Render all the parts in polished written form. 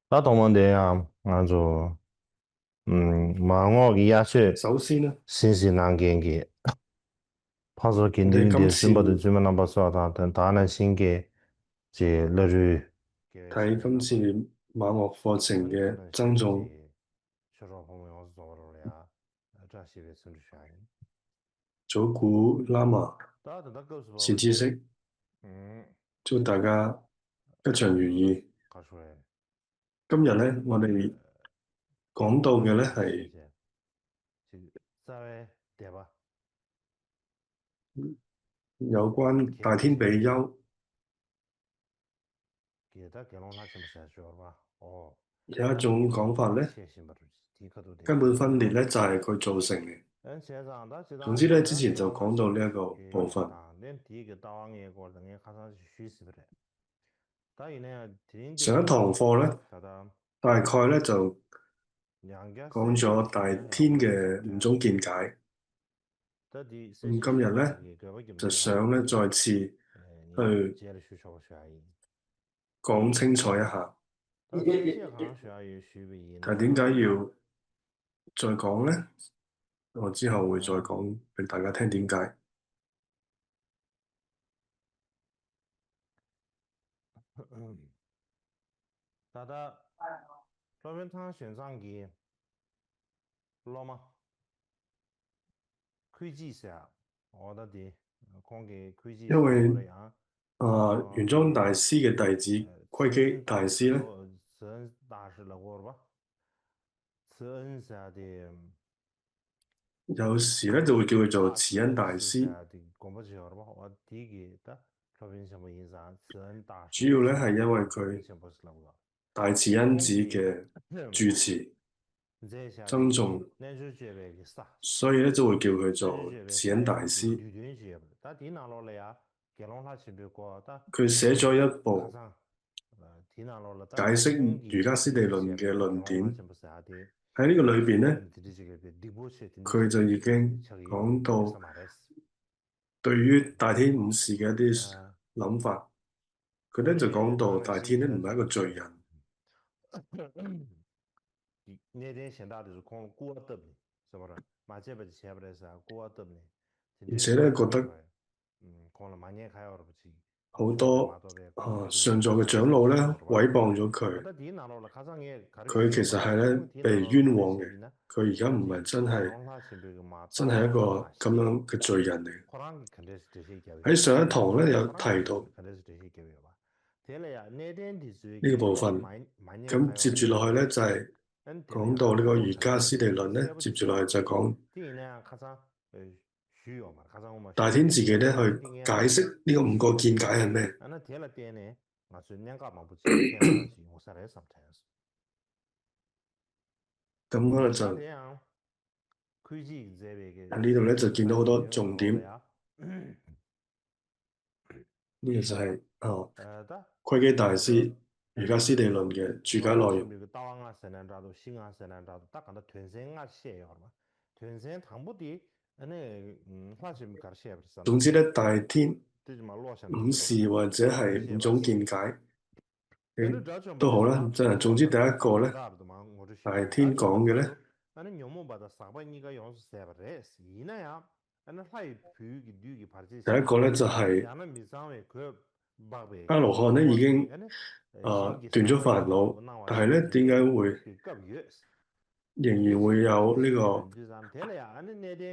那同問題啊，問我嘅嘢說，首先咧，新西蘭嘅，怕說見我到啲哋今次選拔都專門諗不出啊，但打呢先嘅，即例如嘅新睇今次西蘭吧，網絡課程咁嘅呢是嘅，增重，學生朋友做咗呀，這些嘅甚至選，早估拉瑪但係都是善知識，嗯，祝大家吉祥如意。搞出來，今日咧，我哋講到嘅咧係新鮮，就稍微對吧？有關大天比丘給他給弄他全部刪除了吧？哦，有一種講法咧，切心不住，第一個都得。根本分裂咧就係佢造成嘅。嗯，先生，他這總之咧，之檔人前就給弄他全講到呢一個給部分。給檔，連第一個大王爺過，等於馬上去虛實不了。但係呢，聽上一堂課咧，他的大概咧就兩個講咗大天嘅五種見解。到底設咁計今日咧嘅各位咁就多啦，想咧再次你去接着去說說而已。講清楚一下。但這些行需要有虛偽呢？但係點解要再講咧？我之後會再講俾大家聽點解。他的嗰邊他選上嘅老嘛，會計師，我覺得講嘅會計師因為我哋啊。玄奘大師嘅弟子窺基慈恩大師咧，慈恩大師嚟過吧？慈恩下的有時咧就會叫佢做慈恩大師。下的講不清了吧？我第一個的作品什麼意思啊？慈恩大師主要咧係因為佢全部是嚟過。大慈恩寺嘅住持這下的僧眾，那就覺得嘅啥？所以咧就會叫佢那就做覺得慈恩大係師。綠斷學，但係拿落嚟啊，給弄他前邊過，但佢寫咗一看部上，聽拿落嚟，但解釋瑜伽師地論嘅論點。喺呢個裏邊咧，佢就已經講到對於大天五事嘅一啲諗法。佢咧就講到大天咧唔係一個罪人，那天現大就是講過得呢，是不是？馬這邊寫不的是過得呢，而且咧覺得講了蠻年開我都不知，好多上座嘅長老咧毀謗咗佢。佢其實係咧被冤枉嘅，佢而家唔係真係一個咁樣嘅罪人嚟。喺上一堂咧有提到呢個部分，咁接住落去咧就係講到呢個瑜伽師地論咧，接住落去就係講大天自己咧去解釋呢個五個見解係咩。咁我哋就喺呢度咧就見到好多重點。呢個就係窺基大師瑜伽師地論嘅注解內容。總之咧，大天五事或者係五種見解都好啦，即係總之第一個咧，大天講嘅咧，第一個咧就係阿羅漢咧已經斷咗煩惱，但係咧點解會仍然會有呢個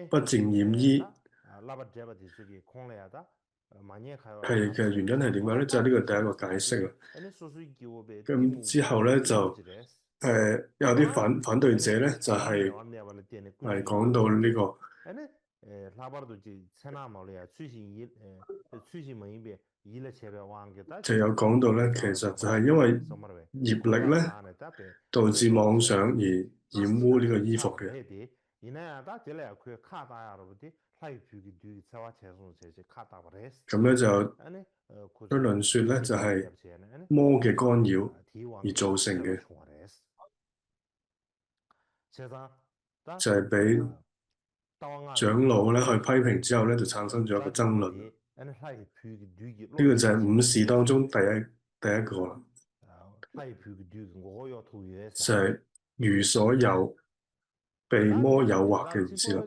不淨染衣？係嘅原因係點解咧？就係呢個第一個解釋啦。咁之後咧就有啲反對者咧就係講到呢個就有講到咧，其實就係因為業力咧導致妄想而染污呢個衣服嘅。咁咧就推論説咧就係魔嘅干擾而造成嘅，就係俾長老咧去批評之後咧，就產生咗一個爭論。呢個就係五事當中第一個啦。就係如所有被魔誘惑嘅意思啦。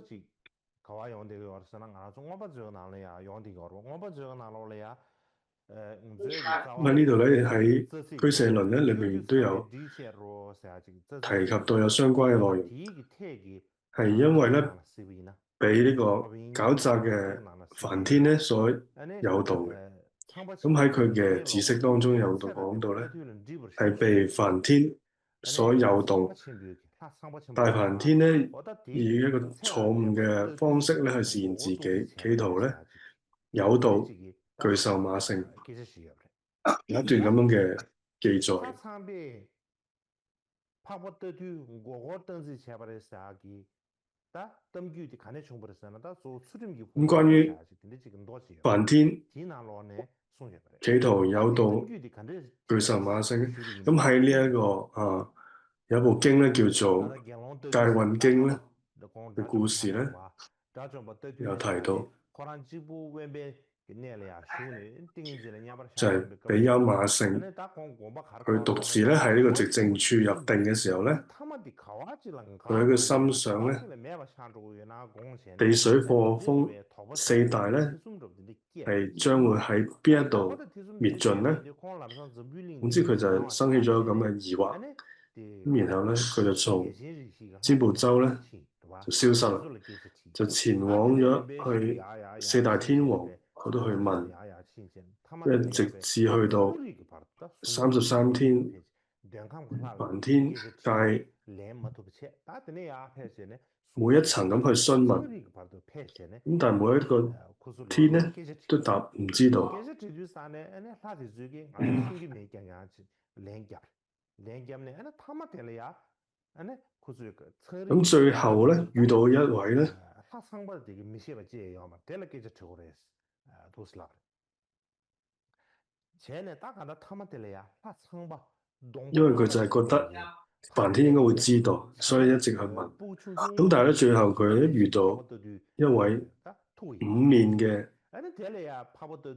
咁喺呢度咧，喺居舍論咧裏面都有提及到有相關嘅內容，係因為咧俾呢個狡詐嘅梵天咧所誘導嘅。咁喺佢嘅知識當中有度講到咧，係被梵天所誘導，大梵天咧以一個錯誤嘅方式咧去實現自己，企圖咧誘導巨獸馬勝。有一段咁樣嘅記載。咁關於梵天企圖誘導巨獸馬勝，咁喺呢一個有一部經咧叫做《戒運經》咧嘅故事咧，有提到。就係比丘馬勝，佢獨自咧喺呢個寂靜處入定嘅時候咧，佢喺佢心上咧，地水火風四大咧係將會喺邊一度滅盡咧？總之佢就生起咗咁嘅疑惑，咁然後咧佢就從贍部洲咧就消失啦，就前往咗去四大天王嗰度去問。直至去到33天，梵天界每一層咁去詢問，咁但係每一個天咧都答唔知道。咁最後咧遇到一位咧。因為佢就係覺得梵天應該會知道，所以一直去問。咁但係咧，最後佢一遇到一位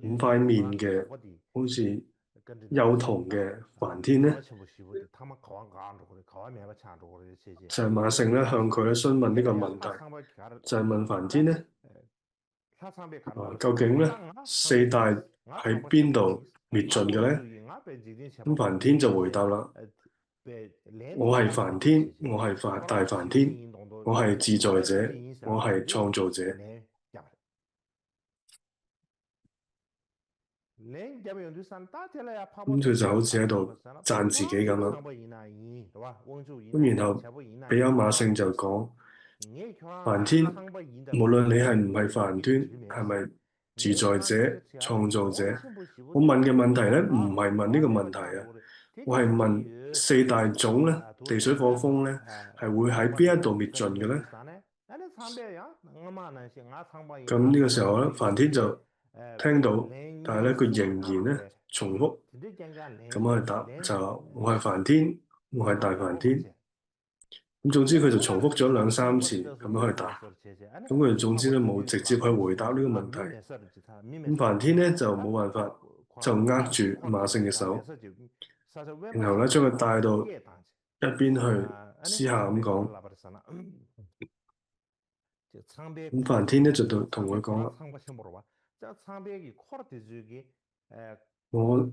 五塊面嘅，好似幼童嘅梵天咧，就係馬勝咧向佢詢問呢個問題，就係問梵天咧，究竟咧四大喺邊度滅盡嘅咧？咁梵天就回答啦：我係梵天，我係大梵天，我係自在者，我係創造者。咁佢就好似喺度讚自己咁啦。咁然後比丘馬勝就講：梵天，無論你係唔係梵天，係咪自在者、創造者，我問嘅問題咧，唔係問呢個問題啊，我係問四大種咧，地水火風咧，係會喺邊一度滅盡嘅咧？咁呢個時候咧，梵天就聽到，但係咧佢仍然咧重複咁去答，就話我係梵天，我係大梵天。咁總之佢就重複咗2、3次咁樣去答。咁佢總之都冇直接去回答呢個問題。咁梵天咧就冇辦法，就握住馬勝嘅手，然後咧將佢帶到一邊去私下咁講。咁梵天咧就同佢講啦：我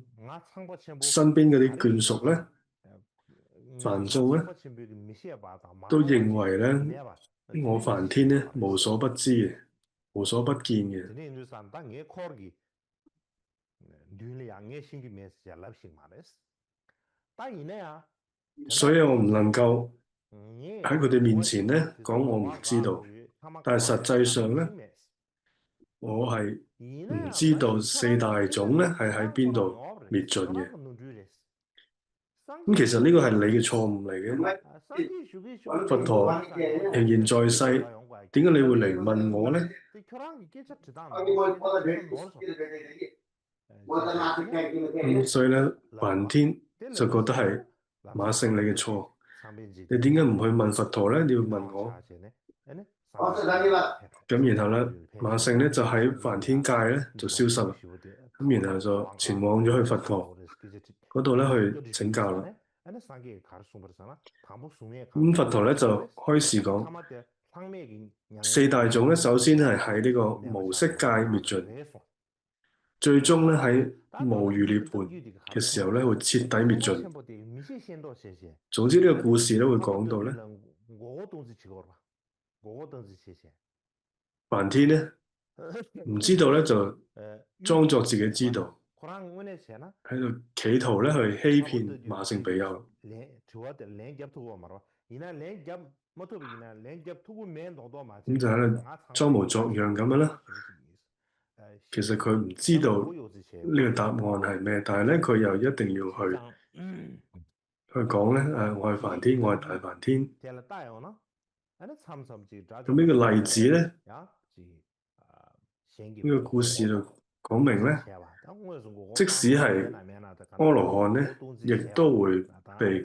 身邊嗰啲眷屬咧，梵眾咧，都認為咧，我梵天咧無所不知嘅，無所不見嘅。所以我唔能夠喺佢哋面前咧講我唔知道，但係實際上咧，我係唔知道四大種咧係喺邊度滅盡嘅。咁其實呢個係你嘅錯誤嚟嘅。佛陀仍然在世，點解你會嚟問我咧？所以咧，梵天就覺得係馬勝你嘅錯。你點解唔去問佛陀咧？你要問我。咁然後咧，馬勝咧就喺梵天界咧就消失啦。咁然後就前往咗去佛陀嗰度咧去請教啦。咁佛陀咧就開始講四大種咧，首先係喺呢個無色界滅盡，最終咧喺無餘涅槃嘅時候咧會徹底滅盡。總之呢個故事咧會講到咧，梵天咧唔知道咧就裝作自己知道，喺度企圖咧去欺騙馬勝比丘。咁就喺度裝模作樣咁樣啦。其實佢唔知道呢個答案係咩，但係咧佢又一定要去講咧。我係梵天，我係大梵天。咁呢個例子咧，呢個故事就講明咧，即使係阿羅漢咧，亦都會被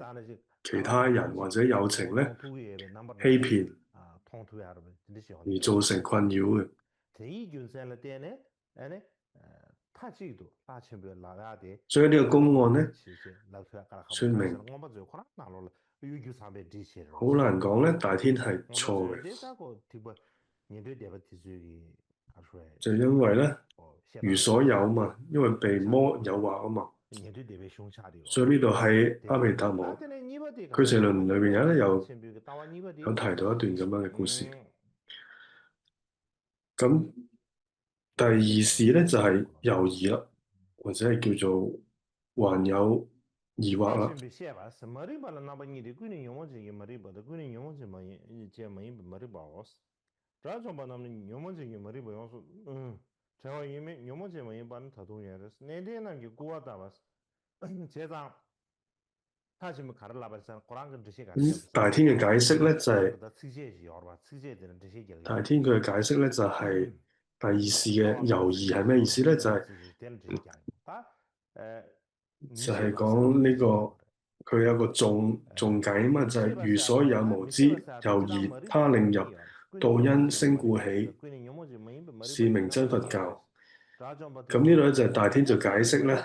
其他人或者有情咧欺騙，而造成困擾嘅。所以呢個公案咧，說明好難講咧，大天係錯嘅，就因為咧如所有嘛，因為被魔誘惑啊嘛。所以呢度喺阿毗達摩俱舍論裏邊有提到一段咁樣嘅故事。咁第二事咧就係猶疑啦，或者係叫做還有疑惑啦。大天嘅解釋咧就係大天佢嘅解釋咧就係第二事嘅猶疑係咩意思咧？就係講呢個佢有個頌解啊嘛，就係如所有無知猶疑他令入道因聲故起，是名真佛教。咁呢度咧就係大天就解釋咧，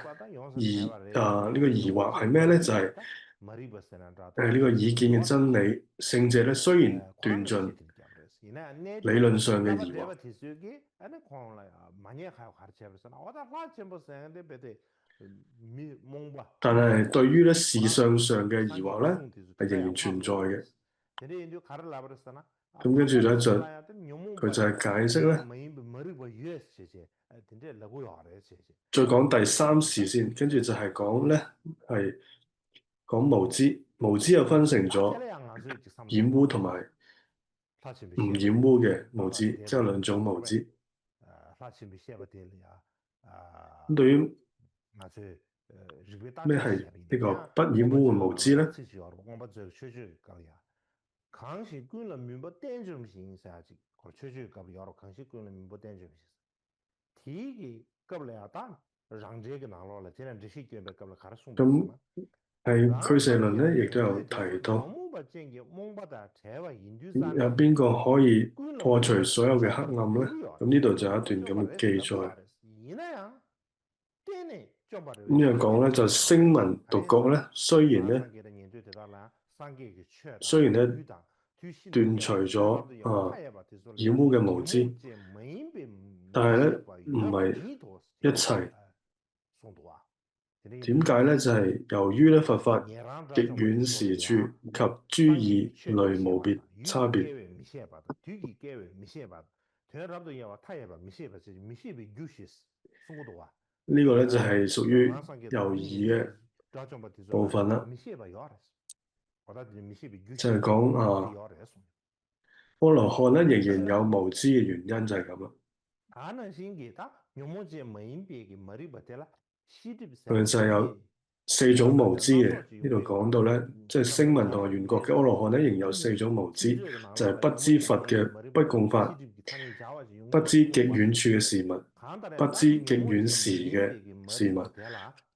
呢個疑惑係咩咧？就係呢個已見嘅真理，聖者咧雖然斷盡理論上嘅疑惑，但係對於咧事相上嘅疑惑咧係仍然存在嘅。咁跟住咧佢就係解釋咧，再講第三事先，跟住就係講咧係講無知，無知又分成咗染污同埋唔染污嘅無知，即係兩種無知。咁對於咩係呢個不染污嘅無知咧？咁喺俱舍論咧，亦都有提到，有邊個可以破除所有嘅黑暗咧？咁呢度就有一段咁嘅記載。咁又講咧，就聲聞獨覺咧，雖然咧斷除咗染污嘅無知，但係咧唔係一切。點解咧？就係由於咧佛法極遠時處及諸異類無別差別。呢個咧就係屬於猶疑嘅部分啦，就係講阿羅漢咧仍然有無知嘅原因就係咁啦。佢就係有四種無知嘅，呢度講到咧，即係聲聞同埋緣覺嘅阿羅漢咧，仍有四種無知，就係不知佛嘅不共法，不知極遠處嘅事物，不知極遠時嘅事物，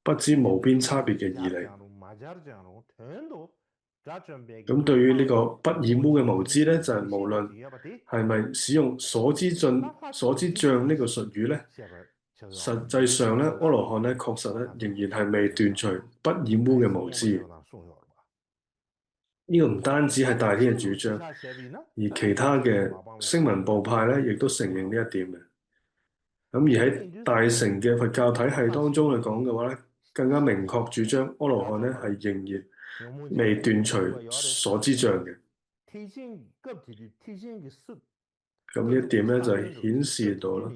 不知無邊差別嘅義理。咁對於呢個不染污嘅無知咧，就係無論係咪使用所知障呢個術語咧，實際上咧，阿羅漢咧確實咧仍然係未斷除不染污嘅無知。呢個唔單止係大天嘅主張，而其他嘅聲聞部派咧亦都承認呢一點嘅。咁而喺大乘嘅佛教體系當中嚟講嘅話咧，更加明確主張阿羅漢咧係仍然未斷除所知障嘅。咁呢一點咧就係顯示到啦，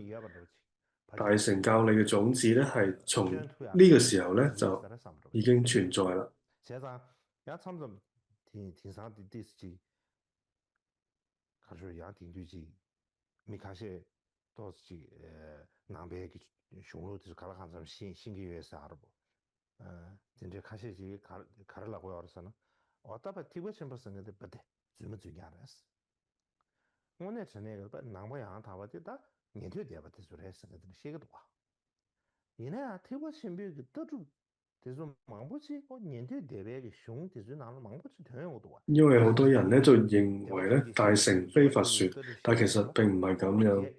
大乘教理嘅種子咧係從呢個時候咧就已經存在啦。因為好多人咧就認為咧大乘非佛說，但其實並唔係咁樣。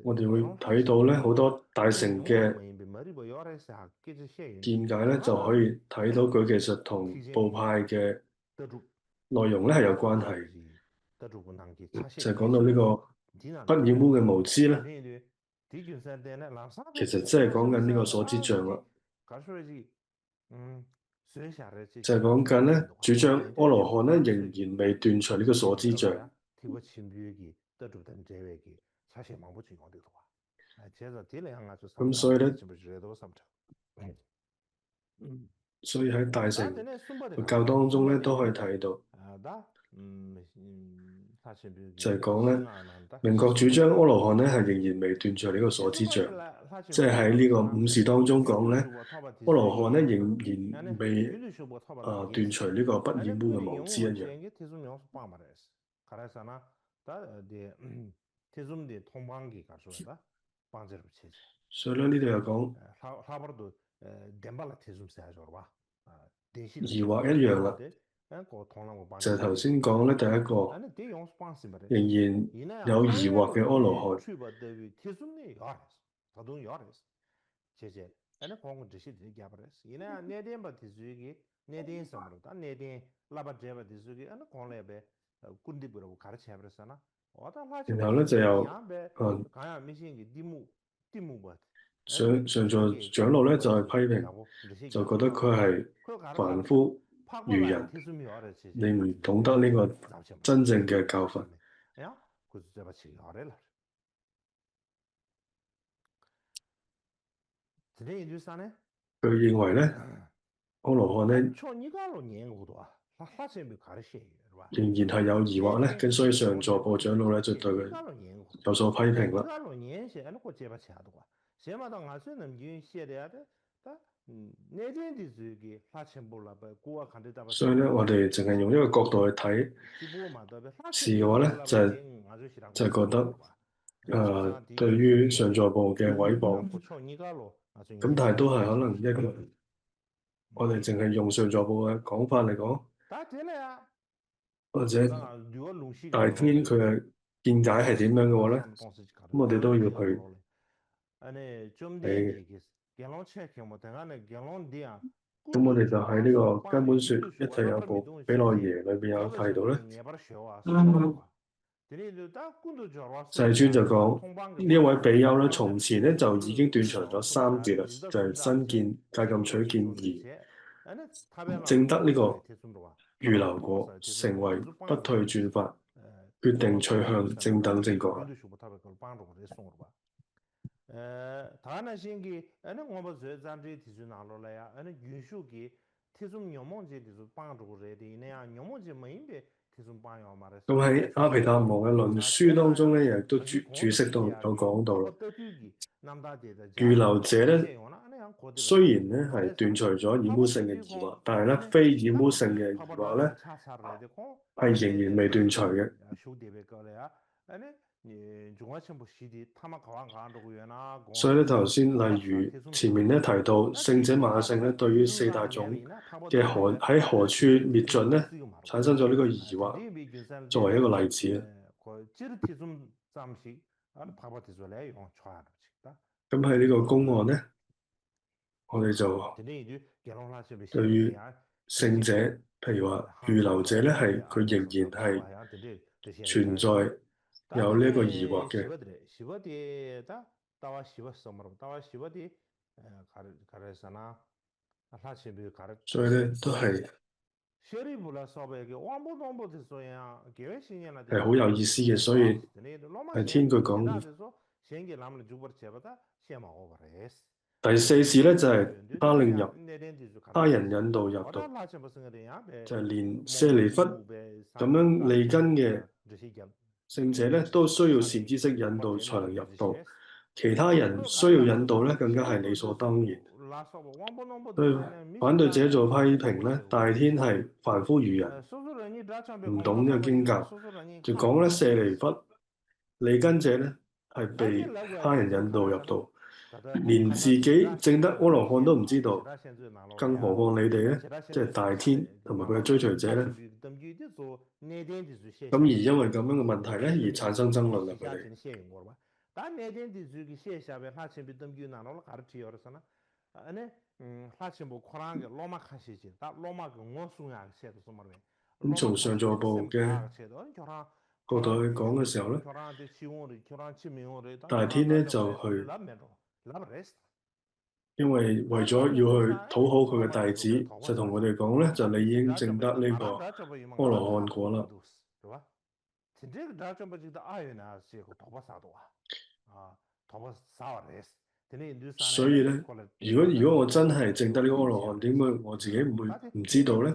我哋會睇到咧好多大乘嘅見解咧，就可以睇到佢其實同部派嘅內容咧係有關係。就係講到呢個不染污嘅無知咧，其實即係講緊呢個所知障啦。就係講緊咧，主張阿羅漢咧仍然未斷除呢個所知障。咁所以咧，所以喺大乘佛教當中咧都可以睇到，就係講咧明確主張阿羅漢咧係仍然未斷除呢個所知障，即係喺呢個五事當中講咧，阿羅漢咧仍然未斷除呢個不染污嘅無知一樣。所以咧呢度又講疑惑一樣啦，就係頭先講咧第一個仍然有疑惑嘅阿羅漢。然後咧就有上座長老咧就係批評，就覺得佢係凡夫愚人，你唔懂得呢個真正嘅教訓。佢認為咧，阿羅漢咧仍然係有疑惑咧，咁所以上座部長老咧就對佢有所批評啦。所以咧，我哋淨係用一個角度去睇事嘅話咧，就係覺得對於上座部嘅毀謗，咁但係都係可能一個我哋淨係用上座部嘅講法嚟講，或者大天佢嘅見解係點樣嘅話咧，咁我哋都要去睇。咁我哋就喺呢個根本說一切有部毗奈耶裏邊有提到咧，世尊就講呢一位比丘咧，從前咧就已經斷除咗三劫啦，就係身見、戒禁取見而證得呢個預流果，成為不退轉法，決定趣向正等正覺。咁喺阿毗達摩嘅論書當中咧，亦都注釋到有講到啦。預流者咧，雖然咧係斷除咗染污性嘅疑惑，但係咧非染污性嘅疑惑咧係仍然未斷除嘅。所以咧頭先例如前面咧提到聖者馬勝咧，對於四大種嘅喺何處滅盡咧，產生咗呢個疑惑，作為一個例子。咁喺呢個公案咧，我哋就對於聖者，譬如話預留者咧，係佢仍然係存在有呢一個疑惑嘅，所以咧都係好有意思嘅。所以係天佢講第四事咧，就係他人引導入道，就係連舍利弗咁樣利根嘅聖者咧，都需要善知識引導才能入道。其他人需要引導咧，更加係理所當然。對反對者做批評咧，大天係凡夫愚人，唔懂呢個經教，就講咧舍利弗利根者咧係被他人引導入道，連自己證得阿羅漢都唔知道，更何況你哋咧，即係大天同埋佢嘅追隨者咧。咁而因為咁樣嘅問題咧，而產生爭論啦，佢哋。咁從上座部嘅角度去講嘅時候咧，大天咧就去，因為為咗要去討好佢嘅弟子，就同佢哋講咧，就你已經證得呢個阿羅漢果啦。所以咧，如果我真係證得呢個阿羅漢，點解我自己唔知道咧？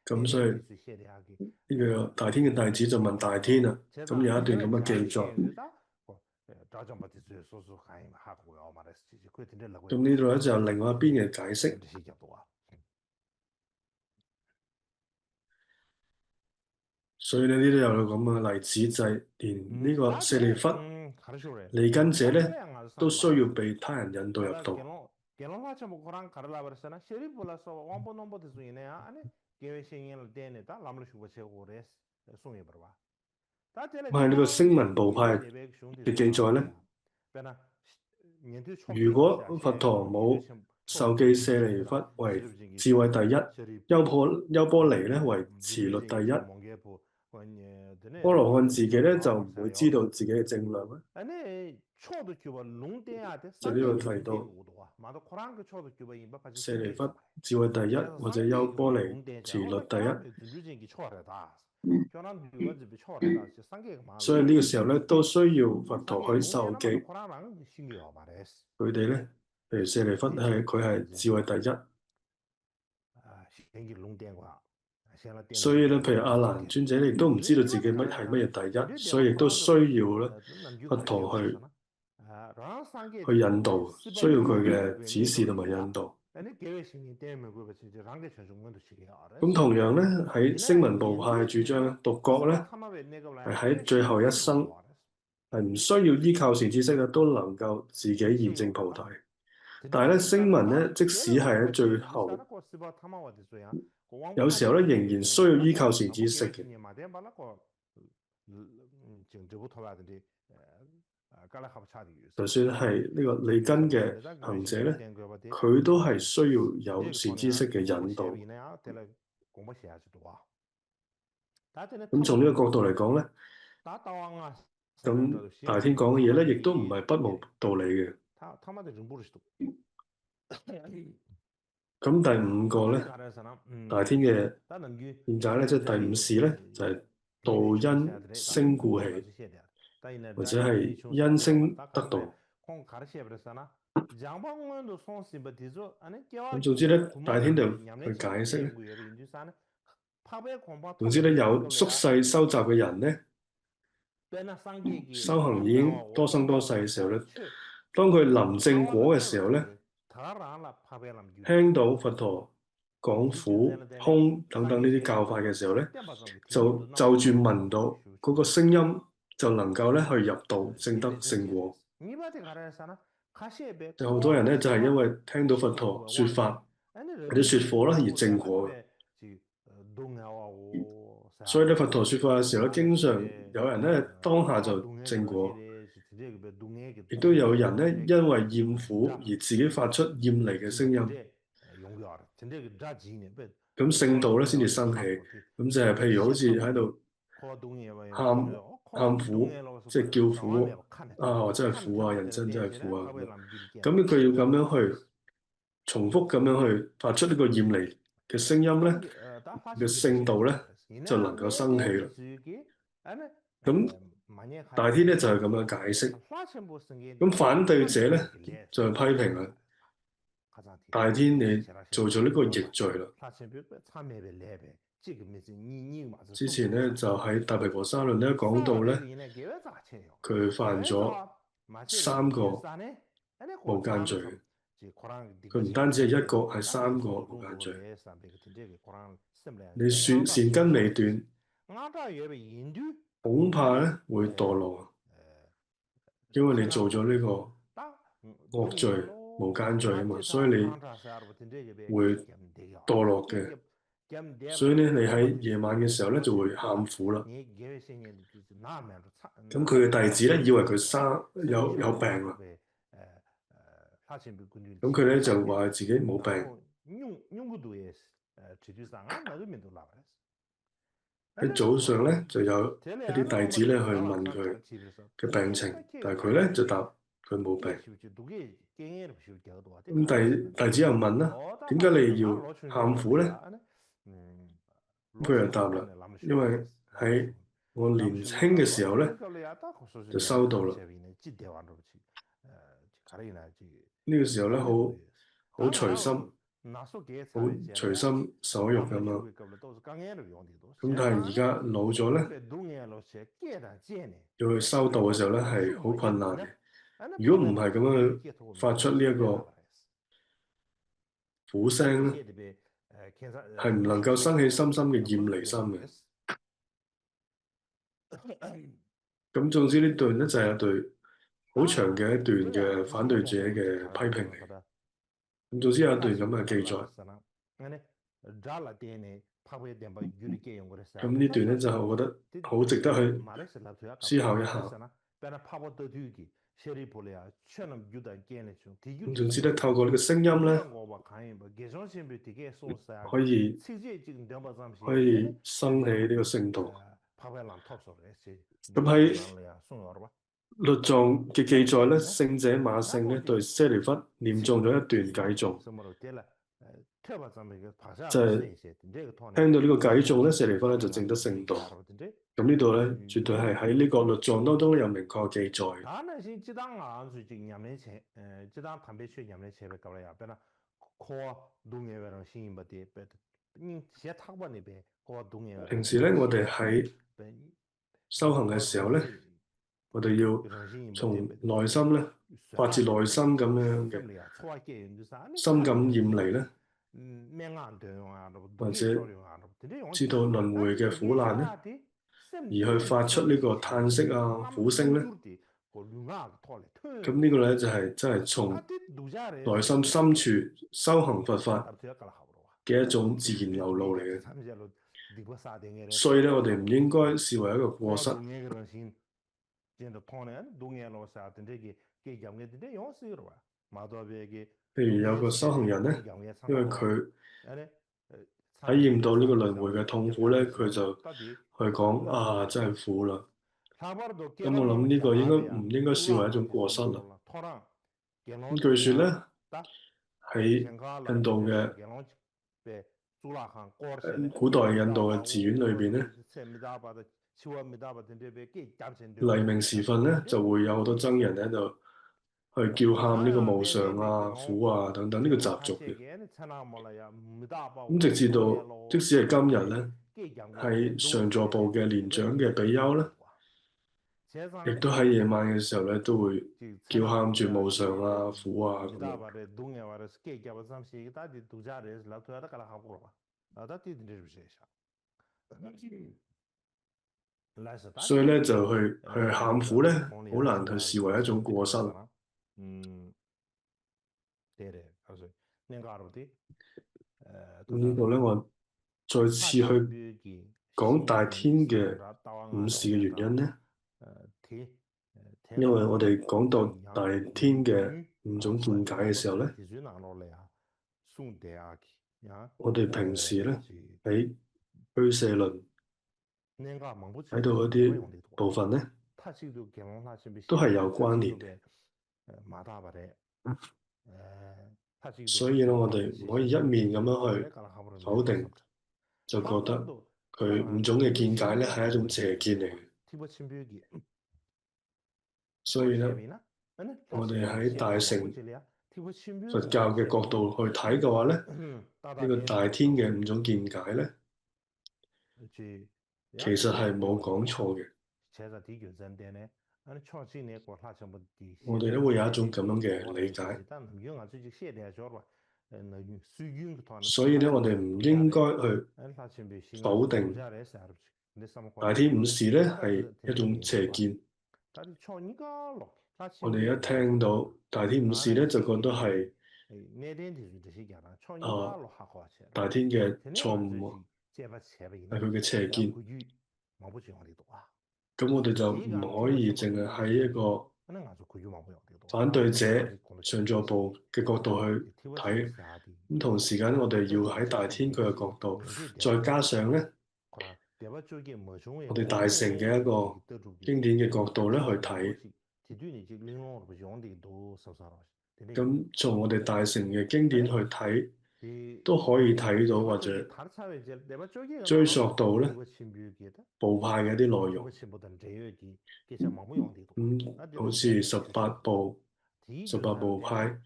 咁所以呢個大天嘅弟子就問大天啦。咁有一段咁嘅記載。咁呢度咧就有另外一邊嘅解釋。所以咧呢度有個咁嘅例子，就係連呢個舍利弗利根者咧，都需要被他人引導入道。咁喺呢個聲聞部派嘅記載咧，如果佛陀冇授記舍利弗為智慧第一，優波離咧為持律第一，阿羅漢自己咧就唔會知道自己嘅正量咧。就呢度提到舍利弗智慧第一或者優波離持律第一。所以呢個時候咧都需要佛陀去授記佢哋咧，譬如舍利弗佢係智慧第一。所以咧，譬如阿難尊者亦都唔知道自己係乜嘢第一，所以亦都需要咧佛陀去引導，需要佢嘅指示同埋引導。咁同樣咧喺聲聞部派主張獨覺咧係喺最後一生係唔需要依靠善知識咧都能夠自己驗證菩提。但係咧聲聞咧即使係喺最後，有時候咧仍然需要依靠善知識嘅。就算係呢個利根嘅行者咧，佢都係需要有善知識嘅引導。咁從呢個角度嚟講咧，咁大天講嘅嘢咧，亦都唔係不無道理嘅。咁第五個咧，大天嘅見解咧，即係第五事咧，就係道因聲故起，或者係因聲得道。咁總之咧，大天就去解釋咧，總之咧有宿世收集嘅人咧，修行已經多生多世嘅時候咧，當佢臨證果嘅時候咧，聽到佛陀講苦、空等等呢啲教法嘅時候咧，就住聞到嗰個聲音，就能夠咧去入道證得聖果。有好多人咧就係因為聽到佛陀說法或者說課啦而證果嘅。所以咧佛陀說法嘅時候咧，經常有人咧當下就證果，亦都有人呢，因為厭苦而自己發出厭離嘅聲音。咁聖道咧先至生起，咁就係譬如好似喺度喊苦，即係叫苦啊！我真係苦啊！人真係苦啊！咁佢要咁樣去重複咁樣去發出呢個厭離嘅聲音咧，嘅聖道咧就能夠生起啦。咁大天咧就係咁樣解釋，咁反對者咧就係批評啦。大天你做咗呢個逆罪啦。之前咧就喺大毗婆沙論咧講到咧，佢犯咗3個無間罪。佢唔單止係1個，係3個無間罪。你善根未斷，恐怕咧會墮落，因為你做咗呢個惡罪、無間罪啊嘛，所以你會墮落嘅。所以咧，你喺夜晚嘅時候咧就會喊苦啦。咁佢嘅弟子咧以為佢有病啦，咁佢咧就話自己冇病。喺早上咧就有一啲弟子咧去問佢嘅病情，但係佢咧就答佢冇病。咁弟子又問啦：點解你要喊苦咧？咁佢就答啦：因為喺我年輕嘅時候咧就修道啦。呢個時候咧好隨心，好隨心所欲咁樣。咁但係而家老咗咧，要去修道嘅時候咧係好困難嘅。如果唔係咁樣去發出呢一個苦聲咧，係唔能夠生起深深嘅厭離心嘅。咁總之呢段咧就係一段好長嘅一段嘅反對者嘅批評嚟。咁總之有一段咁嘅記載。咁呢段咧就係我覺得好值得去思考一下。咁總之咧，透過呢個聲音咧，可以生起呢個聖道。咁喺律藏嘅記載咧，聖者馬勝咧對舍利弗念誦咗一段偈頌，就係聽到呢個偈頌咧，舍利弗咧就證得聖道。咁呢度咧，絕對係喺呢個律藏當中有明確記載。平時咧，我哋喺修行嘅時候咧，我哋要從內心咧發自內心咁樣嘅深感厭離咧，或者知道輪迴嘅苦難咧，而去發出呢個嘆息啊、苦聲咧，咁呢個咧就係真係從內心深處修行佛法嘅一種自然流露嚟嘅。所以咧，我哋唔應該視為一個過失。譬如有個修行人咧，因為佢體驗到呢個輪迴嘅痛苦咧，佢就去講啊，真係苦啦。咁我諗呢個唔應該視為一種過失啦。咁據說咧，喺印度嘅古代印度嘅寺院裏邊咧，黎明時分咧就會有好多僧人喺度去叫喊呢個無常啊、苦啊等等呢個習俗嘅。咁直至到即使係今日咧，喺上座部嘅年長嘅比丘咧，亦都喺夜晚嘅時候咧都會叫喊住無常啊、苦啊咁樣。所以咧就去喊苦咧，好難去視為一種過失。咁呢個咧，我再次去講大天嘅五事嘅原因咧，因為我哋講到大天嘅五種見解嘅時候咧，我哋平時咧喺俱舍論喺度嗰啲部分咧，都係有關聯嘅。所以咧，我哋唔可以一面咁樣去否定，就覺得佢五種嘅見解咧係一種邪見嚟嘅。所以咧，我哋喺大乘佛教嘅角度去睇嘅話咧，呢個大天嘅五種見解咧，其實係冇講錯嘅。我哋都會有一種咁樣嘅理解。所以咧，我哋唔應該去否定大天五事咧係一種邪見。我哋一聽到大天五事咧，就覺得係大天嘅錯誤，係佢嘅邪見。咁我哋就唔可以淨係喺一個反對者上座部嘅角度去睇。咁同時間，我哋要喺大天佢嘅角度，再加上咧，我哋大乘嘅一個經典嘅角度咧去睇。咁從我哋大乘嘅經典去睇，都可以睇到或者追溯到咧部派嘅一啲內容。好似十八部派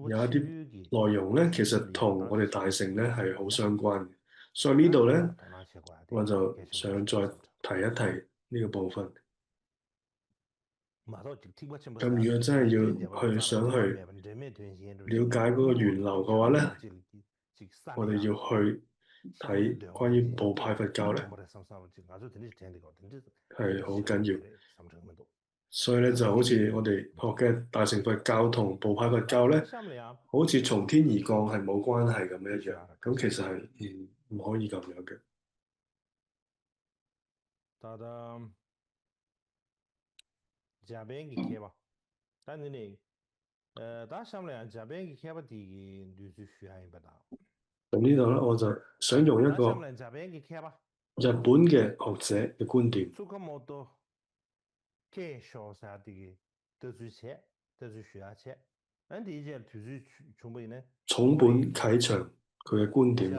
有一啲內容咧，其實同我哋大乘咧係好相關嘅。所以呢度咧，我就想再提一提呢個部分。咁如果真係要想去了解嗰個源流嘅話咧，我哋要去睇關於部派佛教咧，係好緊要。所以咧，就好似我哋學嘅大乘佛教同部派佛教咧，好似從天而降係冇關係咁一樣。咁其實係唔可以咁樣嘅。咁呢度咧，我就想用一個日本嘅學者嘅觀點。重本啟長佢嘅觀點。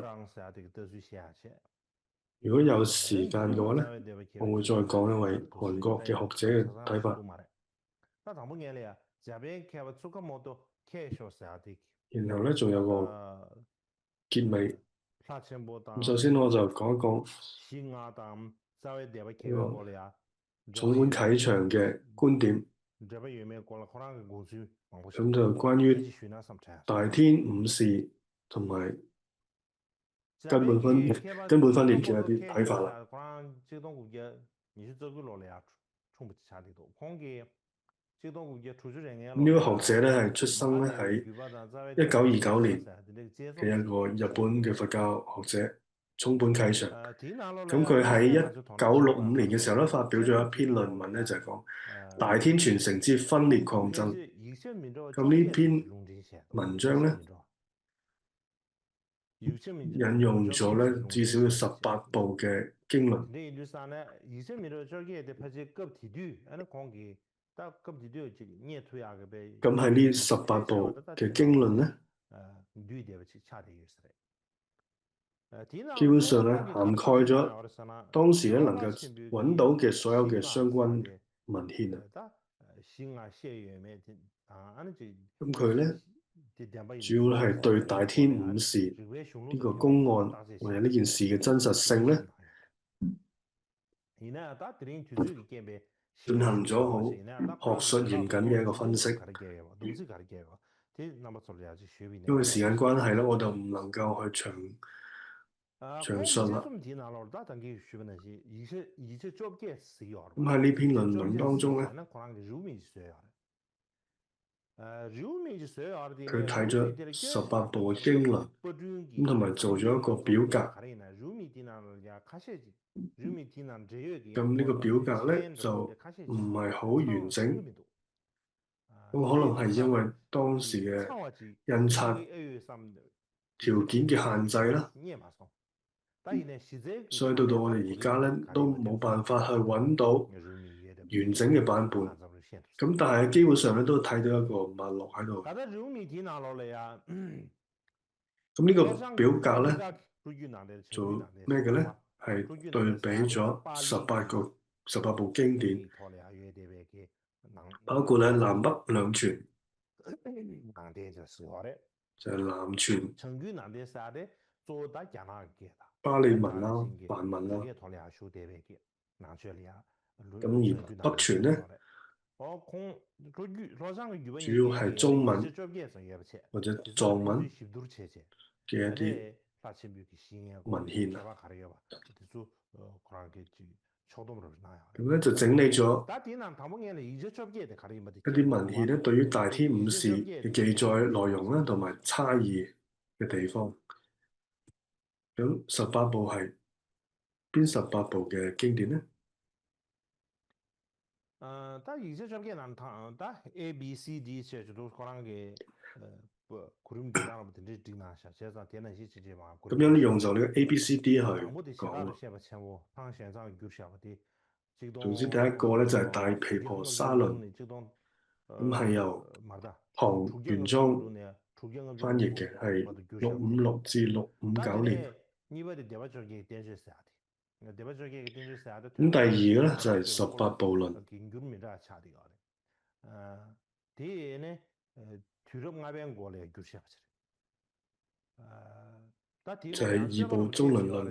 如果有時間嘅話咧，我會再講一位韓國嘅學者嘅睇法。然後咧，仲有個結尾。咁首先我就講一講重本啟長嘅觀點。咁就關於大天五事同埋根本分裂嘅一啲睇法啦。呢個學者咧係出生咧喺1929年嘅一個日本嘅佛教學者重本啟長。咁佢喺1965年嘅時候咧發表咗一篇論文咧，就係講大天傳承之分裂抗爭。咁呢篇文章咧引用咗咧至少要18部嘅經論。咁喺呢18部嘅經論咧，基本上咧涵蓋咗當時咧能夠揾到嘅所有嘅相關文獻啊。咁佢咧主要係對大天五事呢個公案或者呢件事嘅真實性咧進行咗好學術嚴謹嘅一個分析。因為時間關係咧，我就唔能夠去詳述啦。咁喺呢篇論文當中咧，佢睇咗18部嘅經綸，咁同埋做咗一個表格。咁呢個表格咧就唔係好完整，咁可能係因為當時嘅印刷條件嘅限制啦，所以到我哋而家咧都冇辦法去揾到完整嘅版本。咁但係基本上咧都睇到一個脈絡喺度。咁呢個表格咧做咩嘅咧？係對比咗18部經典，包括咧南北兩傳，就係南傳巴利文啦、梵文啦。咁而北傳咧，主要係中文或者藏文嘅一啲文獻啊。咁咧就整理咗一啲文獻咧，對於大天五事嘅記載內容啦，同埋差異嘅地方。咁18部係邊18部嘅經典咧？咁樣用就呢個 ABCD 去講咯。總之第一個咧就係大毗婆沙論，咁係由唐玄奘翻譯嘅，係656至659年。咁第二個咧就係18部論。就係二部中論論，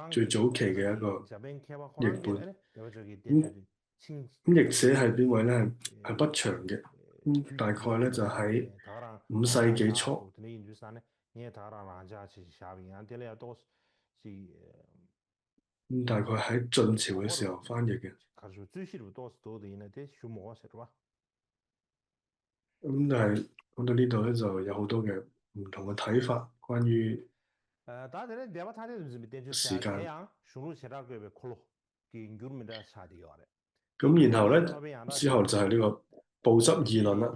最早期嘅一個譯本。咁譯者係邊位咧？係北牆嘅。大概咧就喺5世紀初。大概喺晉朝嘅時候翻譯嘅。咁但係講到呢度咧，就有好多嘅唔同嘅睇法，關於時間。咁然後咧，之後就係呢個部執二論啦。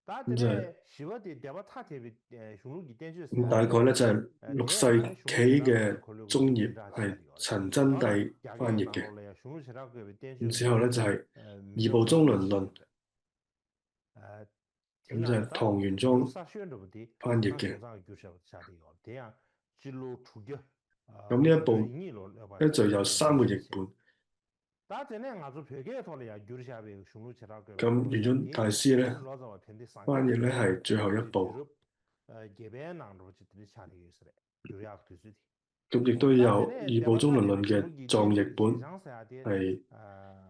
咁就係大概咧就係6世紀嘅中葉，係陳真帝翻譯嘅。咁之後咧就係二部中倫論，咁就係唐玄奘翻譯嘅。咁呢一部咧就有3個譯本。咁玄奘大師咧翻譯咧係最後一部。咁亦都有二部中倫論嘅藏譯本，係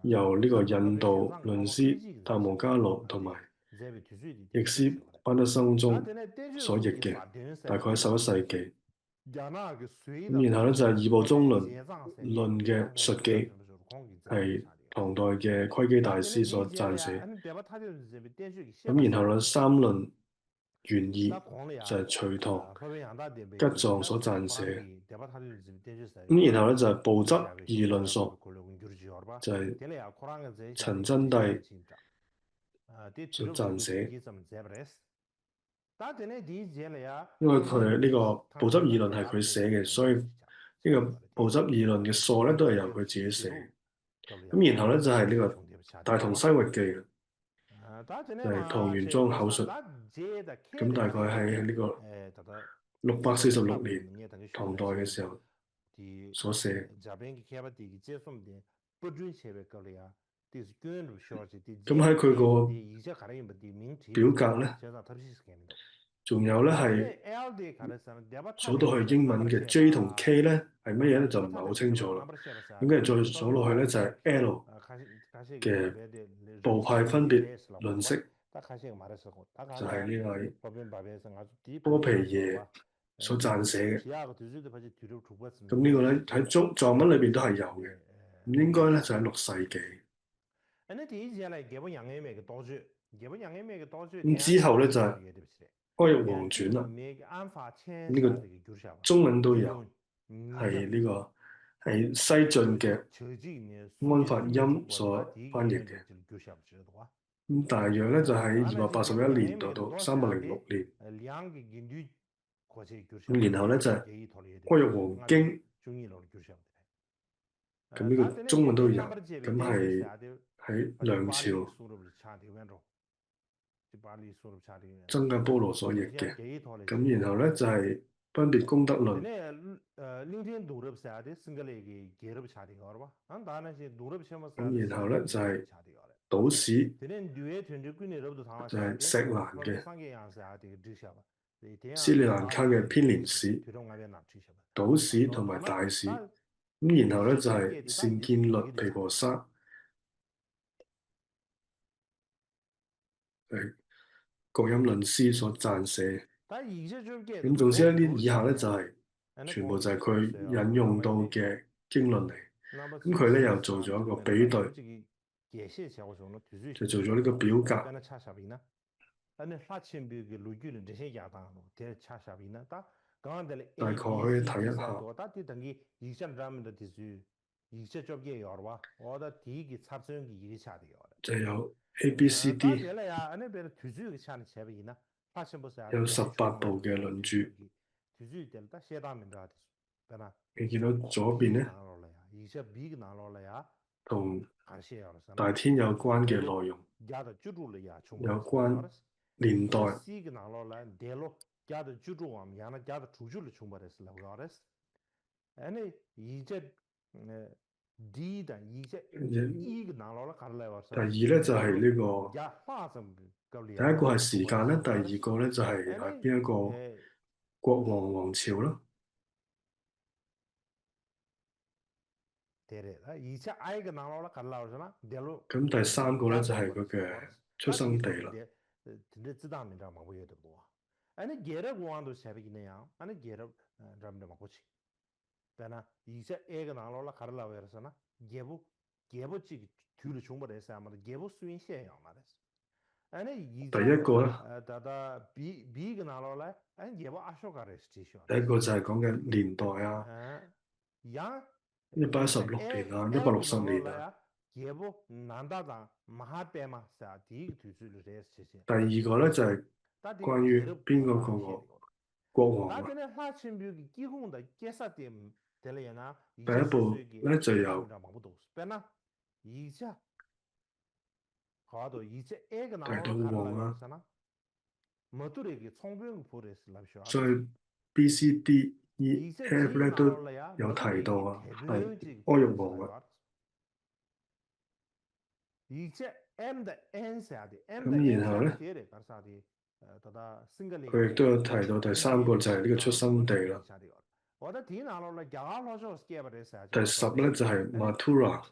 由呢個印度論師達摩伽羅同埋譯師班德生宗所譯嘅，大概11世紀。咁然後咧就係二部中倫論嘅述記，係唐代嘅窺基大師所撰寫。咁然後咧三論原義就係隋唐吉藏所撰寫。咁然後咧就係部執二論述，就係陳真帝所撰寫。因為佢呢個部執二論係佢寫嘅，所以呢個部執二論嘅疏咧都係由佢自己寫。咁然後咧就係呢個大同西域記，就係唐玄奘口述。咁大概係呢個646年唐代嘅時候所寫。咁喺佢個表格咧，仲有咧係數到去英文嘅 J 同 K 咧係乜嘢咧就唔係好清楚啦。咁跟住再數落去咧就係 L 嘅部派分別論釋，就係呢位波皮耶所撰寫嘅。咁呢個咧喺藏文裏邊都係有嘅。咁應該咧就喺6世紀。咁之後咧就係《開玉皇傳》啦，呢個中文都有，係呢個係西晉嘅安法欽所翻譯嘅。咁大約咧就喺281年到306年。咁然後咧就係《開玉皇經》，咁呢個中文都有，咁係喺梁朝僧伽菠羅所譯嘅。咁然後咧就係《分別功德論》。咁然後咧就係島史，就係錫蘭嘅斯里蘭卡嘅編年史、島史同埋大史。咁然後咧就係善見律毗婆沙，係覺音論師所撰寫。咁總之咧，呢以下咧就係全部就係佢引用到嘅經論嚟。咁佢咧又做咗一個比對，就做咗呢個表格。大概可以睇一下，就有 A、B、C、D， 有18部嘅論著。你見到左邊咧，同大天有關嘅內容，有關年代。第二咧就係呢個，第一個係時間咧，第二個咧就係邊一個國王王朝啦。咁第三個咧就係佢嘅出生地啦。第一個咧，第一個就係講嘅年代啊，116年啊，160年啊。第二個咧就係關於邊個個國王啦。第一部咧就有提到王啦，所以 B、C、D、E、F 咧都有提到啊，係阿育王啊。咁然後咧，佢亦都有提到第三個就係呢個出生地啦。第10咧就係 Mathura，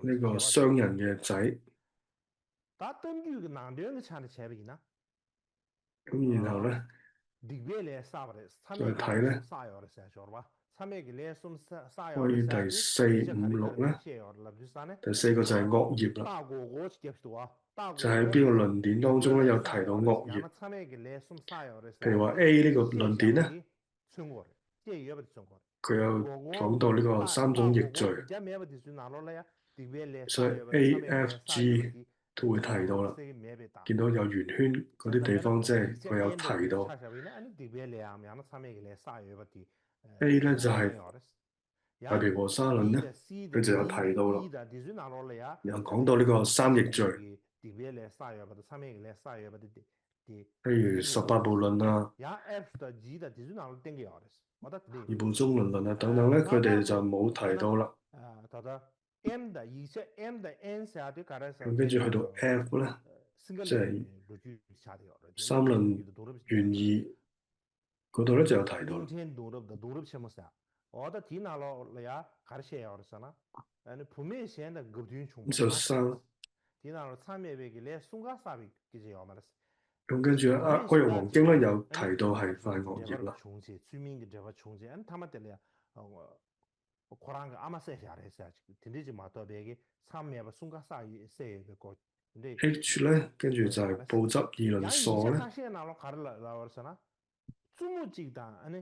呢個商人嘅仔。咁然後咧，再睇咧，關於第4、5、6咧，第4個就係惡業啦，就喺邊個論點當中咧有提到惡業。譬如話 A 呢個論點咧，佢有講到呢個3種逆罪，所以 A、F、G 都會提到啦。見到有圓圈嗰啲地方，即係佢有提到。A 咧就係大毗婆沙論咧，佢就有提到啦。又講到呢個3逆罪，譬如18部論啊、二部宗論論啊等等咧，佢哋就冇提到啦。咁跟住去到 F 咧，即係三論原義嗰度咧就有提到啦。咁就生。咁跟住咧，《阿育王經》咧有提到係犯惡業啦。 고랑 아마 세샤레사 진짜 마도 베게 참여바 순가 사이 세베고 근데 H 咧，跟住就係布質議論 야 鎖 이제 咧， 가시에 나로 가르라 나와서나 주무직다 아니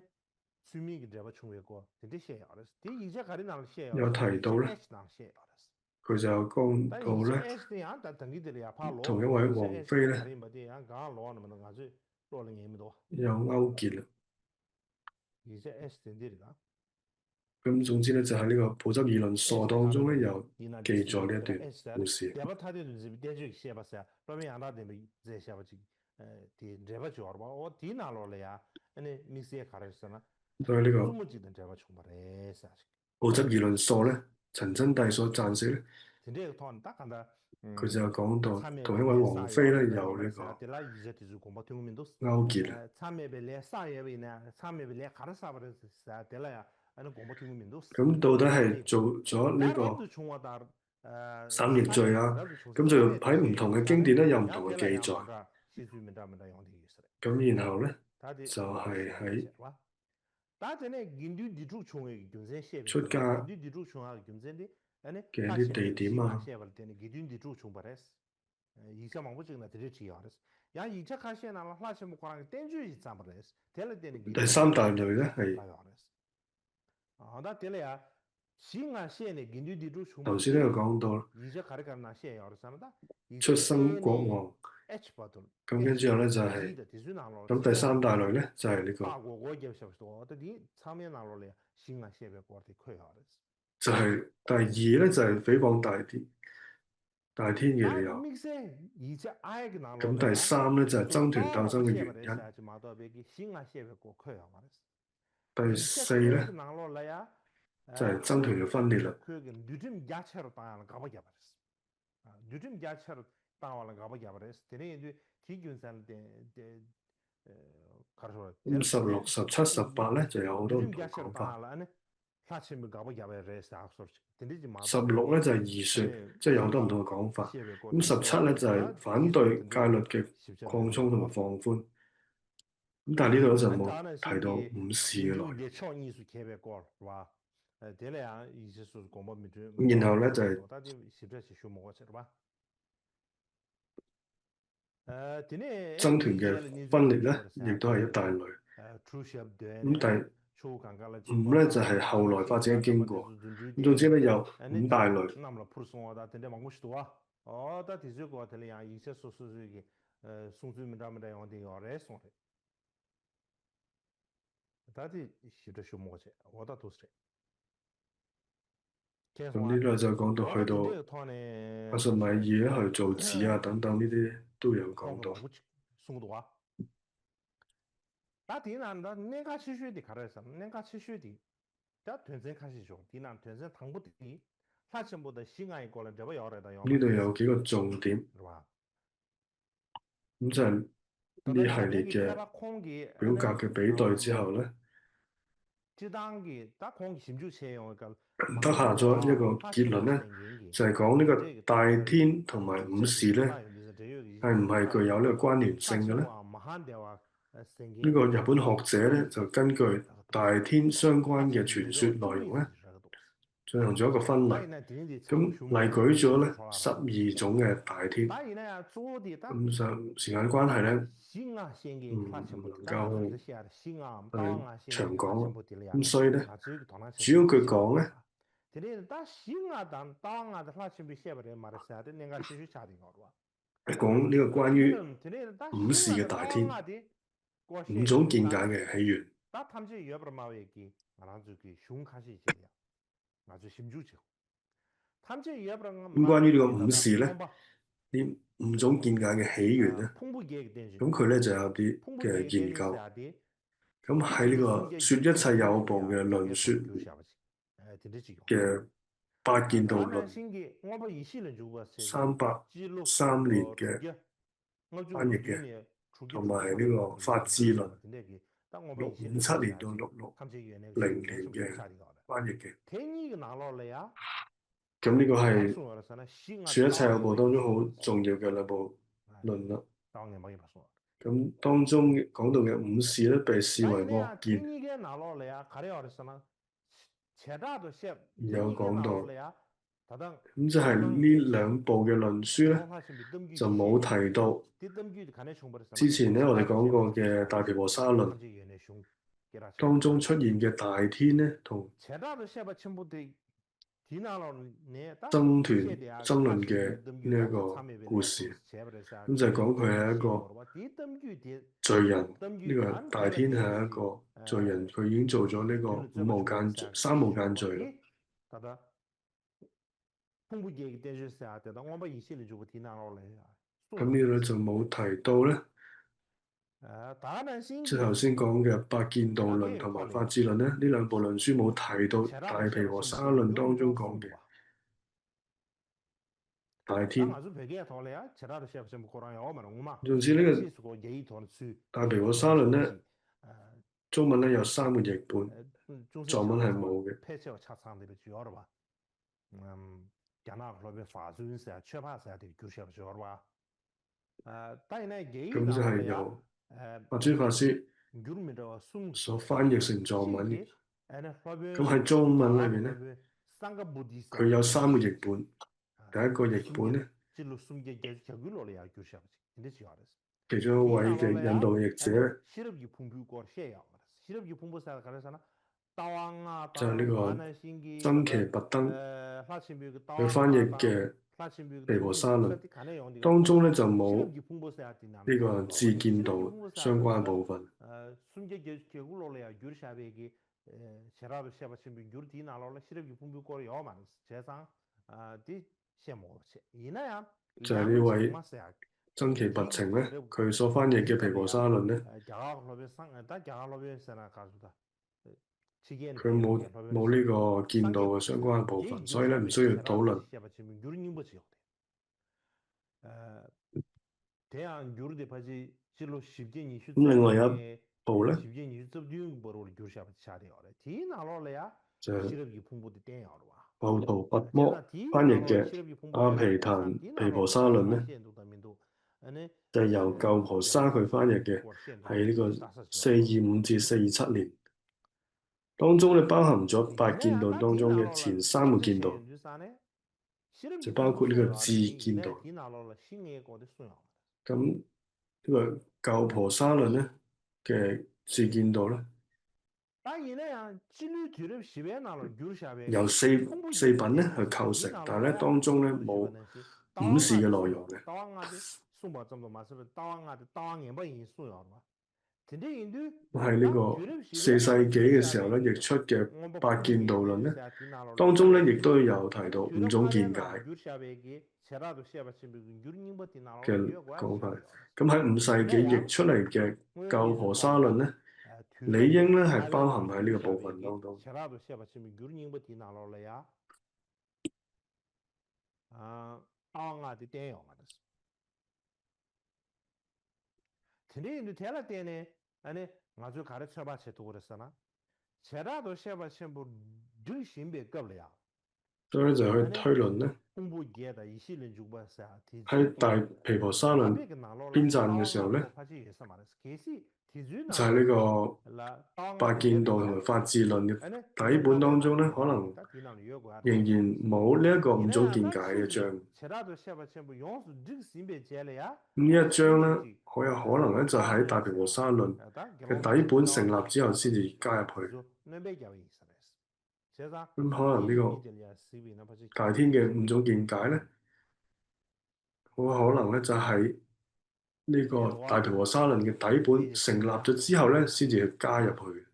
수미기 잡아 충외고 근데 셰야레스 디 이제 가리 나로 有 셰야레스 提到 이제 咧， H 나로 셰야레스 佢就講 但 到 이제 咧， H 네 안다 당기들이 아파 同一 로고 位 이제 王 H 妃 네 咧 가리 뭐디 안 가, 로는 뭐 가지 로는 예미도 有勾結啦。 이제 H 된디리가 咁總之咧，就喺呢個普執議論鎖 H 當中咧， 가르는 有 이나 記載呢一 디스트리뷰터 段 H 故事。 대바 타디도 집 대주 셰바사 그러면 안다 되면 이제 셰바지 디 레바 줘봐 어 디나로래야 아니 미스에 가르잖아 對呢個 주무직은 레바 충분해 사실 普執議論鎖咧，陳真帝所撰寫咧， 근데 돈 딱한다 佢就講到同一位 참여벨레 王妃咧 사이어를 有呢 말했어야 個 될라 이제 뒤주 공부 등민도 勾結啦。 참여벨레 사이어비나 참여벨레 가르사 버렸어야 될라야 아니 공부 등민도 咁到底係 아니 做咗呢個 나라도 중화다 三逆罪啊？咁就喺唔同嘅經典咧有唔同嘅記載。咁然後咧就係喺 다전에 긴두 디주 총의 군세 셰베 出家 긴두 디주 총의 군세인데 아니 嘅啲地點啊， 셰벌 때는 긴두 디주 총바레스 이자 망부증나 드리지야레스 야 이자 카시나 라시 모코랑 땡주 잠바레스 텔레 때는 第三大類咧係 나 텔레야 신가 셰네 긴두 디주 총 頭先都有講到 이자 가르가나 셰 야르사나다 出生國王。 H 버튼 咁跟住後咧就係、咁第三大類咧就係、呢個 就係、第二咧就係、誹謗大天嘅理由。咁第三咧就係、爭權鬥爭嘅原因。第四咧就係、爭權嘅分裂啦。 咁16、17、18咧就有好多唔同講法。16咧就係義說，即係有好多唔同嘅講法。咁17咧就係反對戒律嘅擴充同埋放寬。咁但係呢度咧就冇提到午市嘅內容。然後咧就係、爭權嘅分裂咧，亦都係一大類。咁第5咧就係、後來發展嘅經過。咁總之咧有5大類。咁呢度就講到去到阿述米爾去造紙啊等等呢啲都有講到。 다디난다 내가 치슈디 가르서 내가 치슈디 다 된생 카시죠 디난 된생 당부디 사천보다 싱아이 거는 저거 열에다 영 呢度有幾個重點，咁就係呢系列嘅表格嘅比對之後咧，得下咗一個結論咧，就係講呢個大天同埋午時咧，係唔係具有呢個關聯性嘅咧？呢個日本學者咧就根據大天相關嘅傳說內容咧，進行咗一個分類，咁例舉咗咧12種嘅大天。咁上時間關係咧，唔能夠去長講，咁所以咧，主要佢講咧，講呢個關於午時嘅大天5種見解嘅起源。咁關於呢個午時咧，呢5種見解嘅起源咧，咁佢咧就有啲嘅研究。咁喺呢個説一切有部嘅論説嘅八見道論303年嘅翻譯嘅，同埋係呢個法治論657年到660年嘅翻譯嘅。咁呢個係説一切有部當中好重要嘅兩部論啦。咁當中講到嘅午時咧，被視為惡見。有講到，咁即係당呢兩部嘅論書咧，就冇提到之前咧我哋講過嘅大毗婆沙論當中出現嘅大天咧，同僧團爭論嘅呢一個故事，咁就係講佢係一個罪人，呢個大天係一個罪人，佢已經做咗呢個五無間罪、三無間罪啦。咁呢度咧就冇提到咧，即係頭先講嘅八見道論同埋法智論咧，呢兩部論書冇提到大毗婆沙論當中講嘅大天。總之呢個大毗婆沙論咧，中文咧有3個譯本，藏文係冇嘅。咁就係由法尊法師所翻譯成藏文嘅。咁喺中文裏面咧，佢有3個譯本。第一個譯本咧，其中一位嘅印度譯者咧，就係呢個僧伽跋登，佢翻譯嘅毗婆沙論當中咧就冇呢個智見道相關部分。就係呢位僧伽跋澄咧，佢所翻譯嘅毗婆沙論咧，佢冇呢個見道嘅相關部分，所以咧唔需要討論。咁另外有一部咧，就係浮屠跋摩翻譯嘅阿毗曇毗婆沙論咧，就係由舊婆沙佢翻譯嘅，係呢個425至427年，當中咧包含咗八見道當中嘅前3個見道，就包括呢個智見道。咁呢個舊婆沙論咧嘅智見道咧，由四品咧去構成，但係咧當中咧冇五事嘅內容嘅。喺呢個4世紀嘅時候咧，譯出嘅八見道論咧，當中咧亦都有提到5種見解嘅講法。咁喺5世紀譯出嚟嘅舊婆沙論咧，理應咧係包含喺呢個部分當中。所以咧就去推論咧，喺大毗婆沙論編撰嘅時候咧，就係呢個八見道同埋法智論嘅底本當中咧，可能仍然冇呢一個5種見解嘅章。呢一章咧，好有可能咧就喺大毗婆沙論嘅底本成立之後先至加入去。咁可能呢個大天嘅5種見解咧，好可能咧就喺呢個大毗婆沙論嘅底本成立咗之後咧，先至去加入去。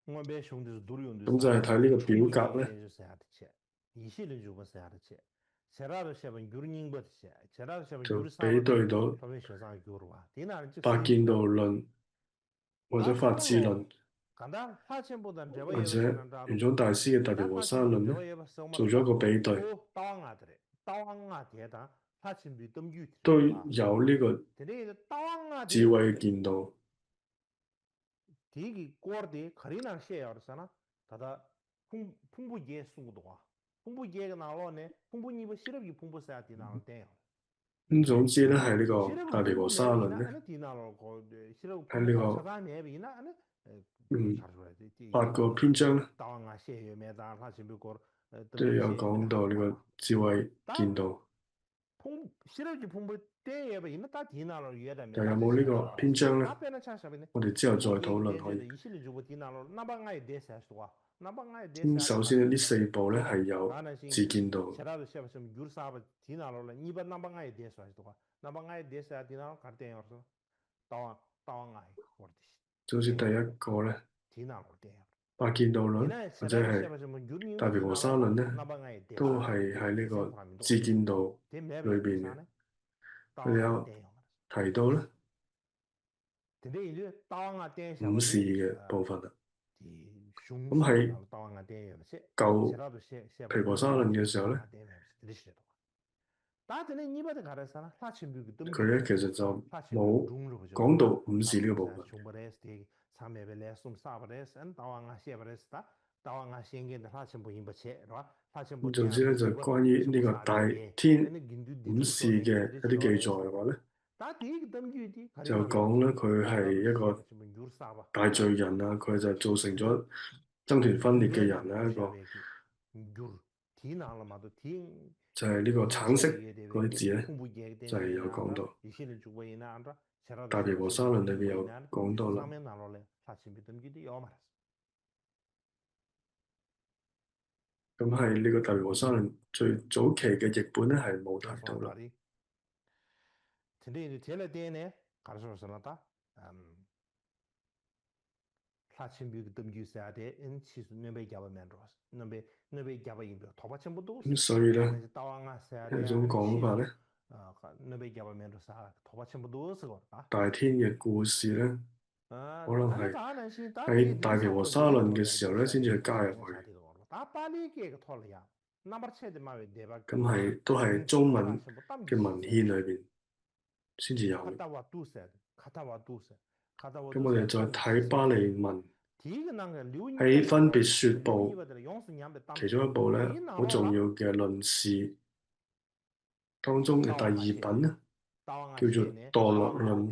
咁就係睇呢個表格咧，就比對到八見道論或者法智論，或者玄奘大師嘅大毗婆沙論咧，做咗一個比對，都有呢個智慧嘅見道。咁總之咧，係呢個大毗婆沙論咧，喺呢個8個篇章咧，都有講到呢個智慧見道。又有冇呢個篇章咧？我哋之後再討論可以。咁首先呢4部咧係有自見道。就好似第一個咧，八見道論或者係大毗婆沙論咧，都係喺呢個自見道裏邊嘅。佢哋有提到咧五事嘅部分啦。咁喺舊毗婆沙論嘅時候咧，佢咧其實就冇講到五事呢個部分。咁總之咧就關於呢個大天五事嘅一啲記載嘅話咧，就講咧佢係一個大罪人啊，佢就造成咗僧團分裂嘅人啊，一個就係呢個橙色嗰啲字咧，就係有講到。大毗婆沙論裏邊有講到啦。咁係呢個大毗婆沙論最早期嘅譯本咧係冇提到啦。咁所以咧有一種講法咧，大天嘅故事咧，可能係喺大毗婆沙論嘅時候咧先至去加入去。咁係都係中文嘅文獻裏邊先至有嘅。咁我哋再睇巴利文喺分別說部其中一部咧好重要嘅論事當中嘅第二品咧，叫做墮落論，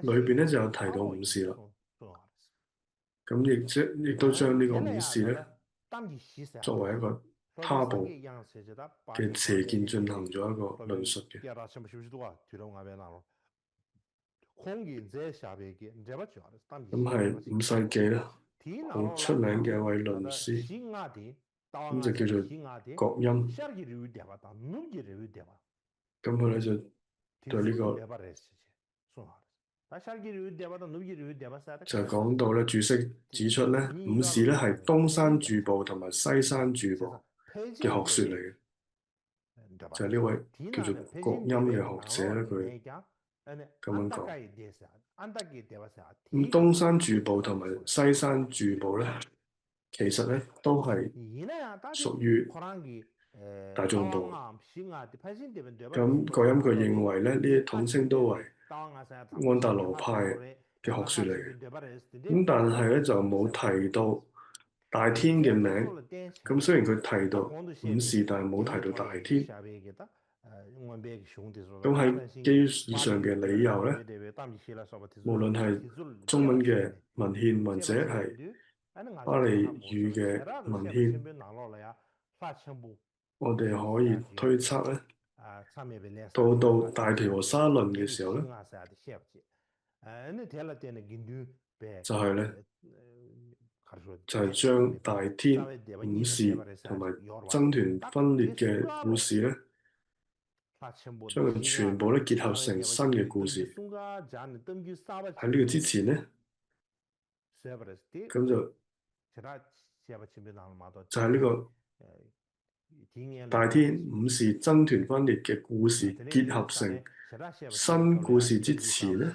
裏邊咧就有提到五事啦。咁亦都將呢個五事咧作為一個他部嘅邪見進行咗一個論述嘅。咁係5世紀啦，好出名嘅一位論師，咁就叫做覺音。咁佢咧就對呢個就講到咧注釋指出咧，五事咧係東山住部同埋西山住部嘅學説嚟嘅。就係呢位叫做覺音嘅學者咧，佢咁樣講。咁東山住部同埋西山住部咧，其實咧都係屬於大眾部。咁覺音佢認為咧，呢啲統稱都為安達羅派嘅學説嚟嘅。咁但係咧就冇提到大天嘅名。咁雖然佢提到五事，但係冇提到大天。咁喺基於以上嘅理由咧，無論係中文嘅文獻或者係巴利語嘅文獻，我哋可以推測咧，到大毗婆沙論嘅時候咧，就係咧就係將大天五事同埋僧團分裂嘅故事咧，將佢全部咧結合成新嘅故事。喺呢個之前咧，咁就係呢個大天五事僧團分裂嘅故事結合成新故事之前咧，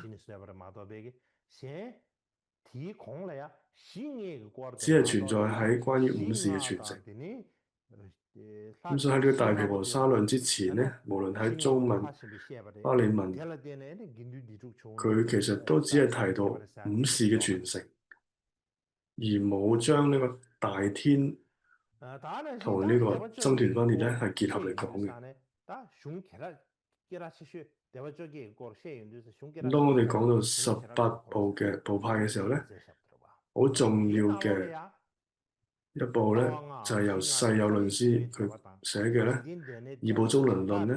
只係存在喺關於五事嘅傳承。咁所以喺呢個大毗婆沙論之前咧，無論喺中文、巴利文，佢其實都只係提到五事嘅傳承，而冇將呢個大天同呢個僧團分裂咧係結合嚟講嘅。咁當我哋講到18部嘅部派嘅時候咧，好重要嘅一部咧，就係由世有論師佢寫嘅咧《二部宗論論》咧，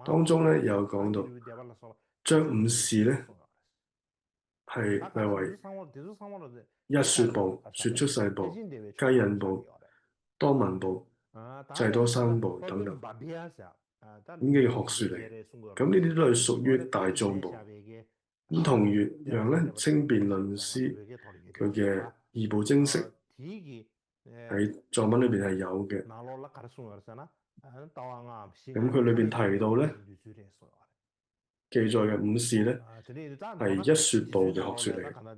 當中咧有講到將五事咧係列為一說部、說出世部、雞引部、多聞部、制多生部等等，咁嘅學說嚟。咁呢啲都係屬於大眾部。咁同樣咧，清辯論師佢嘅二部精釋喺藏文裏邊係有嘅。咁佢裏邊提到咧，記載嘅五事咧係一說部嘅學說嚟嘅。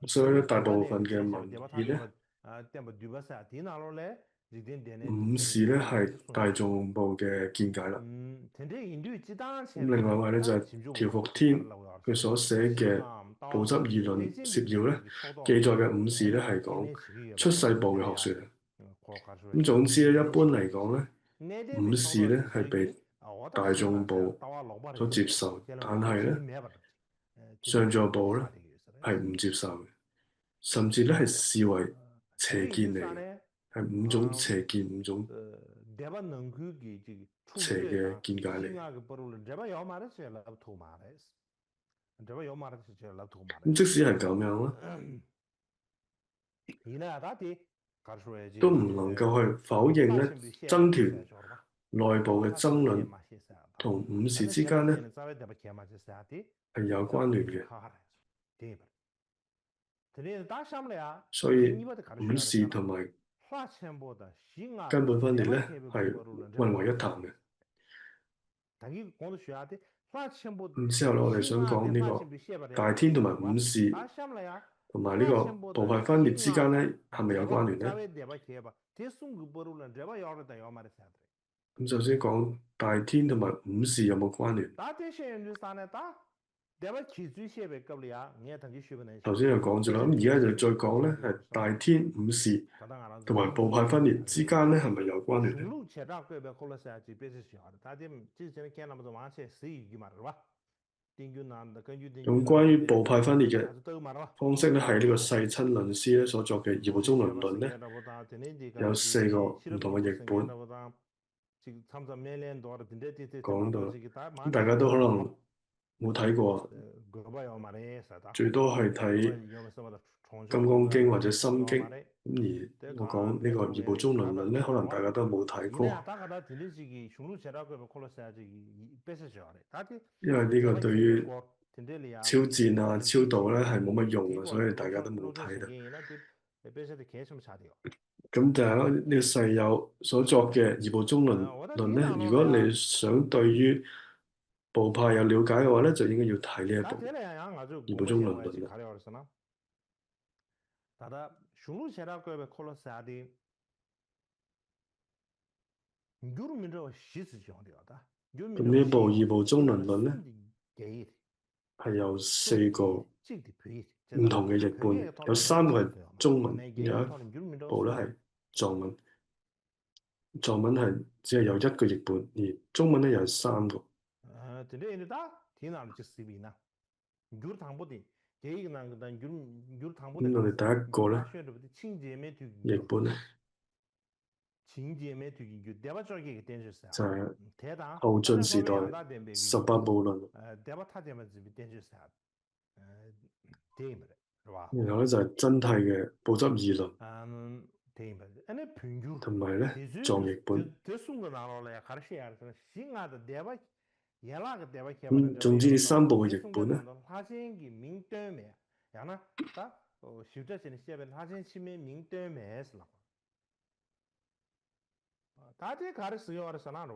所以咧，大部分嘅文獻咧，五事咧係大眾部嘅見解啦。咁另外一位咧就係調伏天佢所寫嘅《部執議論攝要》咧，記載嘅五事咧係講出世部嘅學說。咁總之咧，一般嚟講咧，五事咧係被大眾部所接受，但係咧上座部咧係唔接受嘅，甚至咧係視為邪見嚟嘅，係五種邪見，五種邪嘅見解嚟。咁即使係咁樣啦，都唔能夠去否認咧僧團內部嘅爭論同五事之間咧係有關聯嘅。所以五事同埋根本分裂咧係混為一談嘅。咁之後咧，我哋想講呢個大天同埋五事同埋呢個部派分裂之間咧係咪有關聯咧？咁首先講大天同埋五事有冇關聯？頭先就講咗啦，咁而家就再講咧，係大天五事同埋部派分裂之間咧係咪有關聯咧？咁關於部派分裂嘅方式咧，係呢個世親論師咧所作嘅《二部宗論論》咧，有4個唔同嘅譯本講到，咁大家都可能冇睇過，最多係睇《金剛經》或者《心經》。咁而我講呢個《二部宗論論》咧，可能大家都冇睇過，因為呢個對於超薦啊、超度咧係冇乜用啊，所以大家都冇睇啦。咁就係呢個世有所作嘅《二部宗論論》咧，如果你想對於部派有了解嘅話咧，就應該要睇呢一部《二部宗論論》啦。咁呢部《二部宗論論》咧係有4個唔同嘅譯本，有3個係中文，有一部咧係藏文。藏文係只係有1個譯本，而中文咧有3個。咁我哋第一個咧譯本咧就係後晉時代18部論，然後咧就係真諦嘅部執議論，同埋咧藏譯本。咁總之呢3部嘅譯本咧，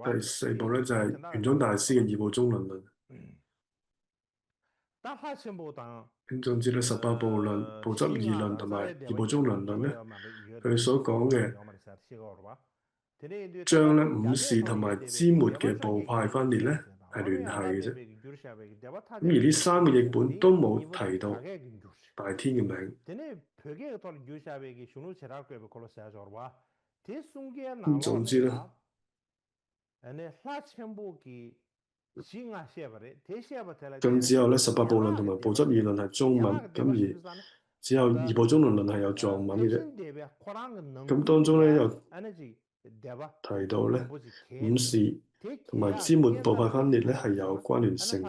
第4部咧就係玄奘大師嘅《二部宗論論》。咁總之咧18部論、部執議論同埋《二部宗論論》咧，佢所講嘅將咧五事同埋支末嘅部派分裂咧係聯繫嘅啫。咁而呢3個譯本都冇提到大天嘅名。咁總之咧，咁之後咧，18部論同埋部執二論係中文，咁而只有二部中論論係有藏文嘅啫。咁當中咧又提到咧五事同埋支末部派分裂咧係有關聯性。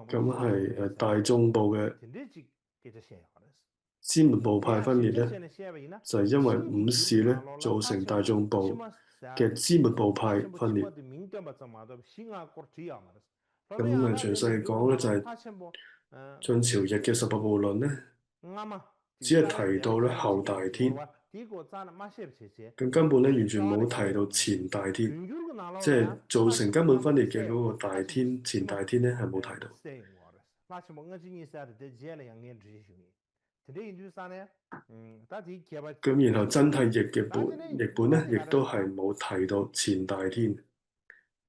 咁係大眾部嘅支末部派分裂咧，就係因為五事咧造成大眾部嘅支末部派分裂。咁詳細講咧就係晉朝譯嘅18部論咧，只係提到咧後大天，咁根本咧完全冇提到前大天，即係造成根本分裂嘅嗰個大天前大天咧係冇提到。咁然後真諦譯嘅譯本咧，亦都係冇提到前大天，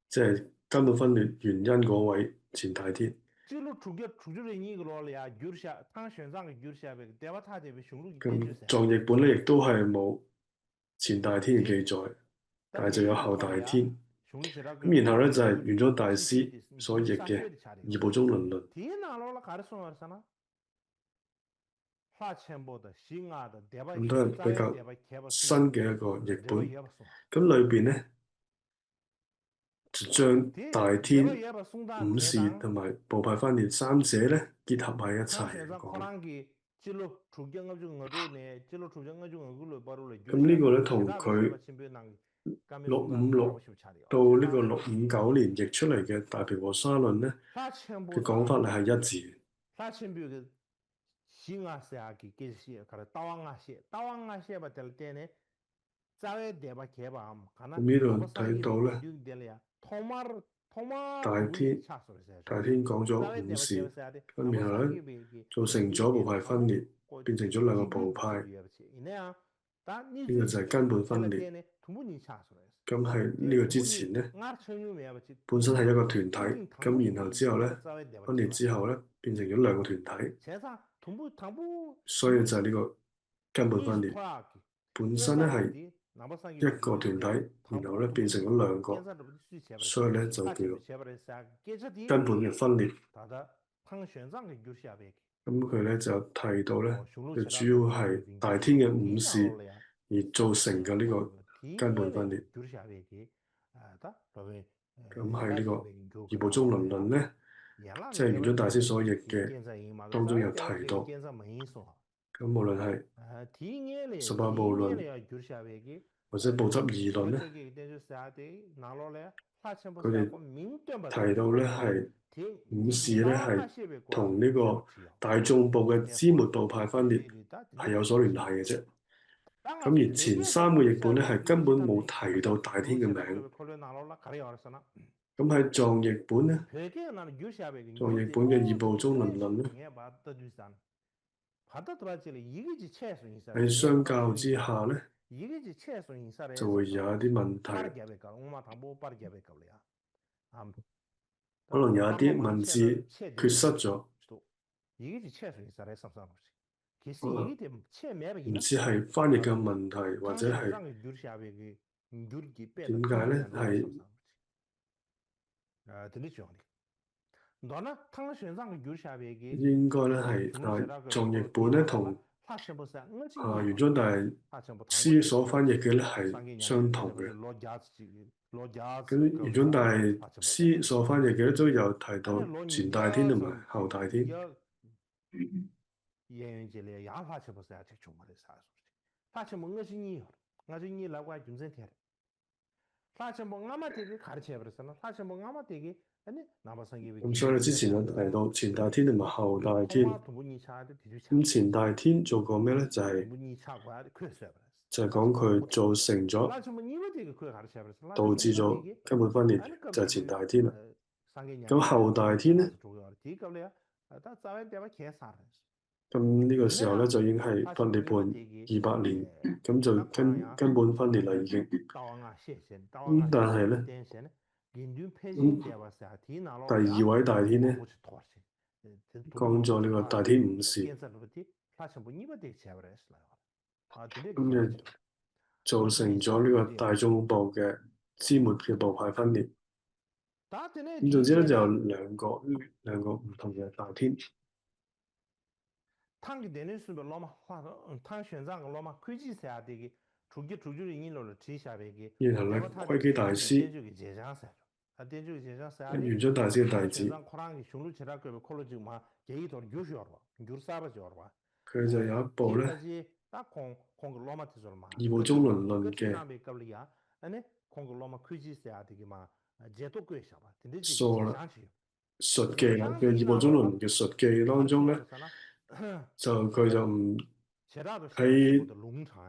即係根本分裂原因嗰位前大天。咁藏譯本咧亦都係冇前大天嘅記載，但係就有後大天。咁然後咧就係玄奘大師所譯嘅二部中論論。咁都係比較新嘅一個譯本。咁裏邊咧就將大天、五事同埋部派分裂三者咧結合喺一齊講。咁呢個咧同佢656到呢個659年譯出嚟嘅《大毗婆沙論》咧嘅講法係一致。咁呢度睇到咧，大天講咗五事，咁然後咧造成咗部派分裂，變成咗兩個部派，呢個就係根本分裂。咁喺呢個之前咧，本身係一個團體，咁然後之後咧分裂之後咧變成咗兩個團體，所以就係呢個根本分裂。本身咧係一個團體，然後咧變成咗兩個，所以咧就叫做根本嘅分裂。咁佢咧就提到咧，佢主要係大天嘅五事而造成嘅呢個根本分裂。咁喺呢個二部中論論咧，即係玄奘大師所譯嘅當中有提到。咁無論係18部論或者部執二論咧，佢哋提到咧係五事咧係同呢個大眾部嘅支末部派分裂係有所聯繫嘅啫。咁而前三個譯本咧係根本冇提到大天嘅名。咁喺藏譯本咧，藏譯本嘅二部中論論咧，喺相較之下咧，就會有一啲問題，可能有一啲文字缺失咗，唔知係翻譯嘅問題，或者係點解咧？係應該咧係藏譯本咧同玄奘大師所翻譯嘅咧係相同嘅。咁玄奘大師所翻譯嘅咧都有提到前大天同埋後大天。咁所以之前有提到前大天同埋後大天。咁前大天做過咩咧？就係講佢造成咗導致咗根本分裂，就係前大天啦。咁後大天咧，咁呢個時候咧就已經係佛涅槃200年，咁就根本分裂啦已經。咁但係咧，第二位大天咧講咗呢個大天五事，咁就造成咗呢個大眾部嘅支末嘅部派分裂。咁總之咧就有兩個唔同嘅大天。당기 되는 수도 로마 화도 당 현장 로마 크지세야 되기 주기 주주의 인로를 지샤베기 然後咧，窺基大師元宗大師嘅弟子，佢就有一部咧義務中倫論嘅疏啦述記啦嘅義務中倫嘅述記當中咧，就佢就唔喺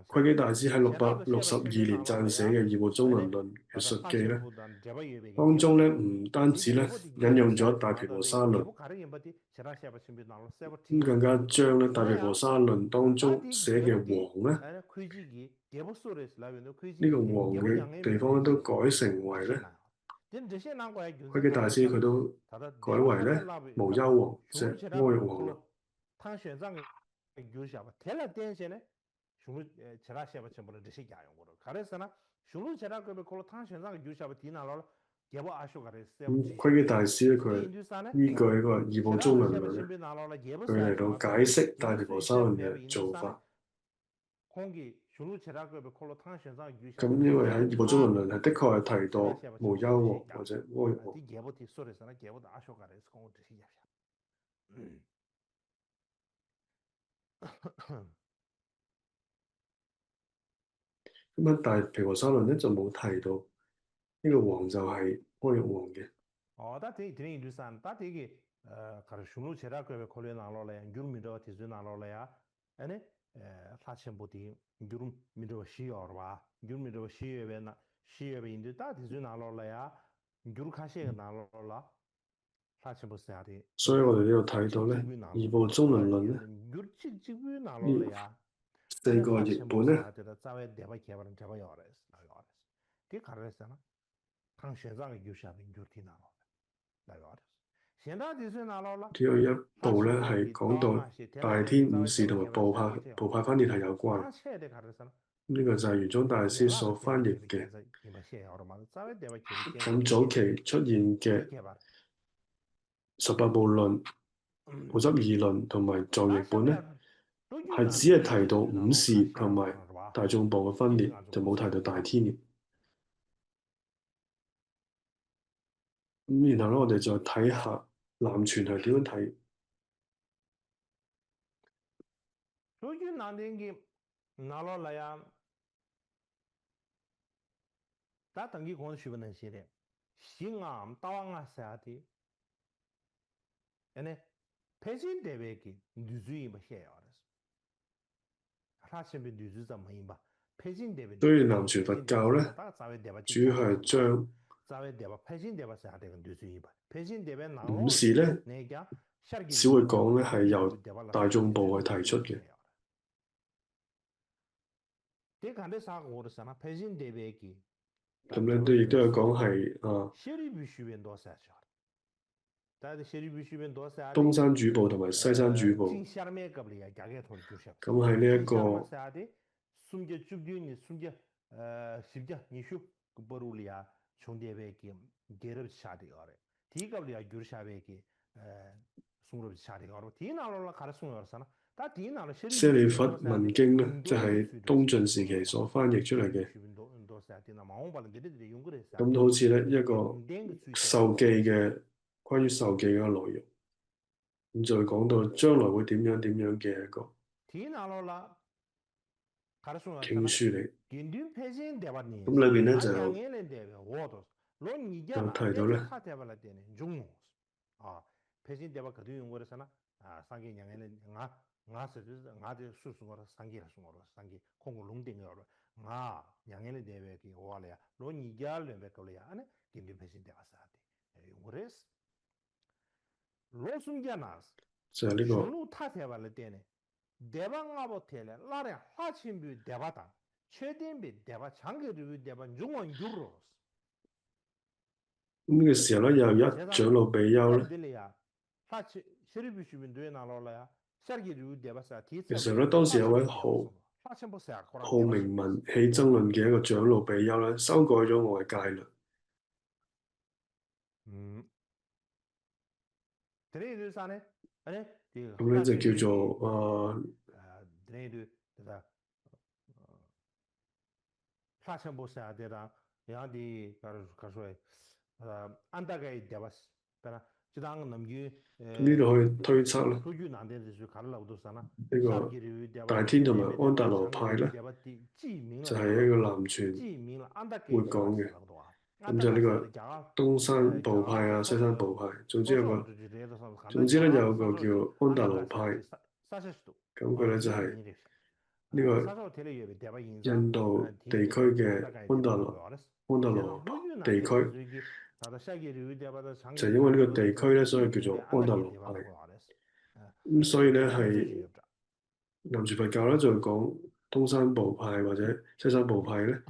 窺基大師喺662年撰寫嘅《義務中倫論》嘅述記咧，當中咧唔單止咧引用咗大毗婆沙論，咁更加將咧大毗婆沙論當中寫嘅王咧，呢個王嘅地方都改成為咧，窺基大師佢都改為咧無憂王，即係阿育王啦。咁窺基大師咧，佢依據呢個義務中倫論咧，佢嚟到解釋大毗婆沙論嘅做法。咁因為喺義務中倫論係的確係提到無憂王或者阿育王。咁喺大毗婆沙論咧就冇提到呢個王就係阿育王嘅。所以我哋呢度睇到咧，義務中倫論咧呢4個譯本咧，只有一部咧係講到大天五事同埋部派分裂係有關。呢個就係玄宗大師所翻譯嘅。咁早期出現嘅18部論、補執二論同埋藏譯本咧，係只係提到五事同埋大眾部嘅分裂，就冇提到大天嘅。咁然後咧，我哋再睇下南傳係點樣睇。所以南傳佛教咧，主要係將五事咧，只會講咧係由大眾部去提出嘅。咁咧都亦都有講係東山主部同埋西山主部。咁喺呢一個舍利弗文經咧，即係東晉時期所翻譯出嚟嘅。咁好似咧一個授記嘅關於授記嘅內容，咁就會講到將來會點樣嘅一個經書嚟。咁裏邊咧就有提到咧。就係呢個。咁呢個時候咧，又有一長老比丘咧，其實咧，當時有位好名聞起爭論嘅一個長老比丘咧，修改咗我嘅戒律。咁咧就叫做咁呢度可以推測咧，呢個大天同埋安達羅派咧，就係一個南傳會講嘅。咁就呢個東山部派啊、西山部派，總之咧有個叫安達羅派，咁佢咧就係呢個印度地區嘅安達羅地區，就因為呢個地區咧，所以叫做安達羅派。咁所以咧係南傳佛教咧就講東山部派或者西山部派咧，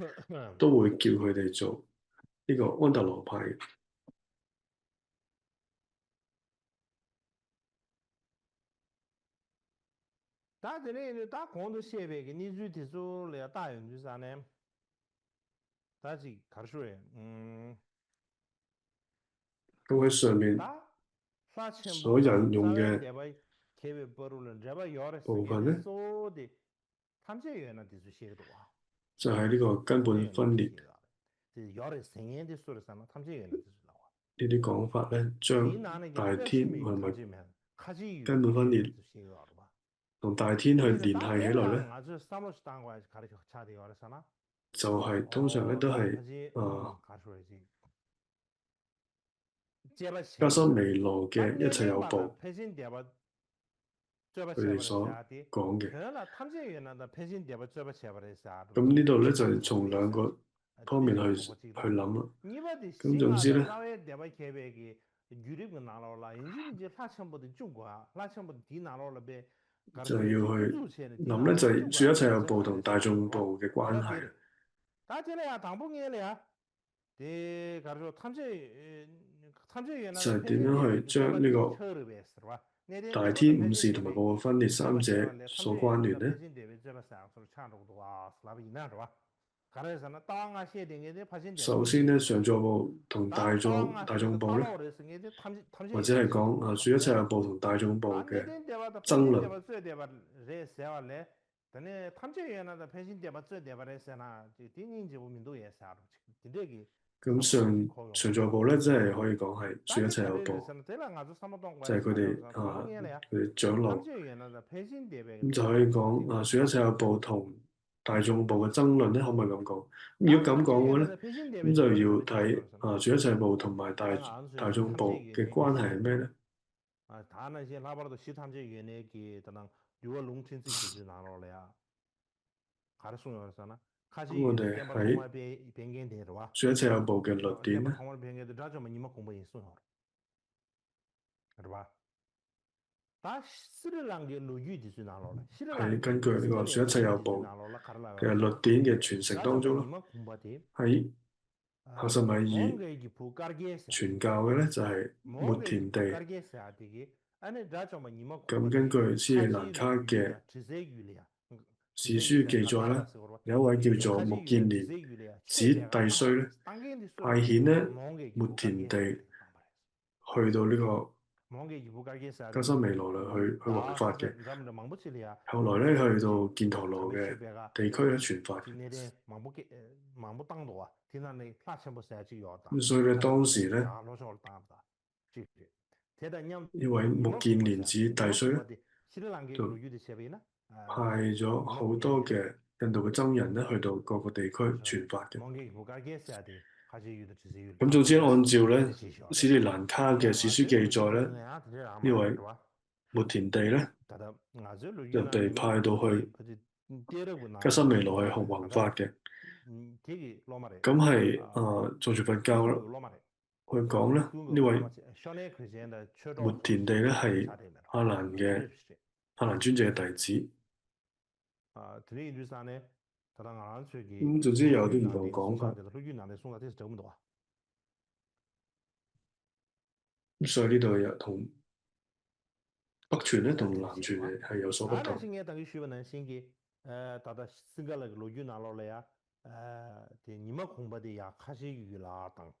都會叫佢哋做呢個安達羅派。咁喺上面所引用嘅部分咧，就係呢個根本分裂呢啲講法咧，將大天同埋根本分裂同大天去聯繫起來咧，就係通常咧都係加濕彌羅嘅一切有部，佢哋所講嘅。咁呢度咧就係從兩個方面去諗啦。咁總之咧，就要去諗咧，就係說一切有部同大眾部嘅關係。就係點樣去將呢個大天五事同埋部分分裂三者所關聯呢？首先咧，上座部同大眾部咧，或者係講說一切有部同大眾部嘅爭論。咁上座部咧，即係可以講係說一切有部，就係佢哋長老。咁就可以講說一切有部同大眾部嘅爭論咧，可唔可以咁講？如果咁講嘅話咧，咁就要睇說一切部同埋大眾部嘅關係係咩咧？咁我哋喺說一切有部嘅律典咧，係根據呢個說一切有部嘅律典嘅傳承當中咯，喺克什米爾傳教嘅咧就係末田地。咁根據斯里蘭卡嘅史書記載咧，有一位叫做目犍連子弟須咧，派遣咧末田地去到呢個加濕彌羅去弘法嘅。後來咧去到犍陀羅嘅地區咧傳法嘅。咁所以咧當時咧呢位目犍連子弟須咧，就派咗好多嘅印度嘅僧人咧去到各個地區傳法嘅。咁總之按照咧斯里蘭卡嘅史書記載咧，呢位末田地咧就被派到去加濕彌羅去弘法嘅。咁係藏傳佛教去講咧，呢位末田地咧係阿難尊者嘅弟子。咁總之有啲唔同講法。咁所以呢度又同北傳咧同南傳係有所不同。那些等於說不能先嘅，到到四個那個路運拿落嚟啊，你們恐怕的呀，開始魚啦等，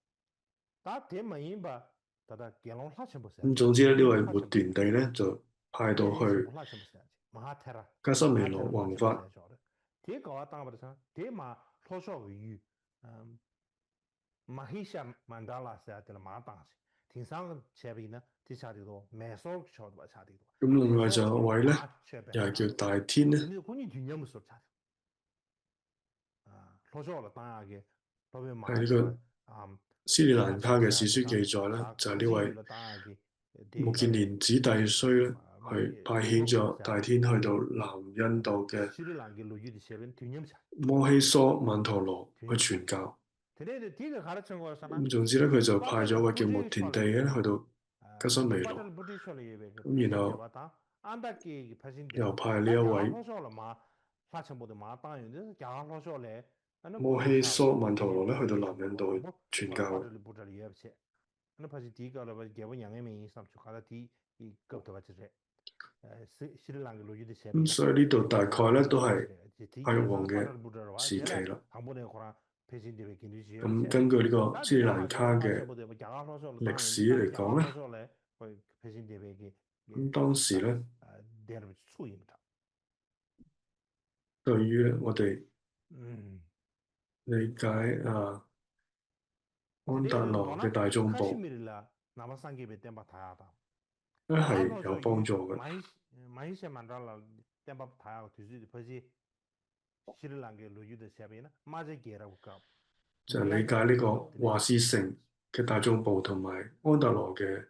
但係點問吧，到到見龍蝦全部咁總之咧，呢位活斷地咧就派到去加沙維羅弘法。這個當不得上，這嘛多少個魚，馬來西亞曼達拉是啊，對啦馬當時，天上前邊呢，啲差啲多，咩數錯都差啲多。咁另外就有一位咧，又係叫大天咧。係呢個斯里蘭卡嘅史書記載咧，就係呢位穆建連子弟須咧，去派遣咗大天去到南印度嘅摩希梭曼陀羅去傳教。咁總之咧，佢就派咗位叫穆田地嘅去到吉什維羅，咁然後又派呢一位摩希梭曼陀羅咧去到南印度去傳教。咁所以呢度大概咧都係阿育王嘅時期啦。咁根據呢個斯里蘭卡嘅歷史嚟講咧，咁當時咧對於我哋理解安達羅嘅大眾部咧係有幫助嘅。就係理解呢個華氏城嘅大眾部同埋安達羅嘅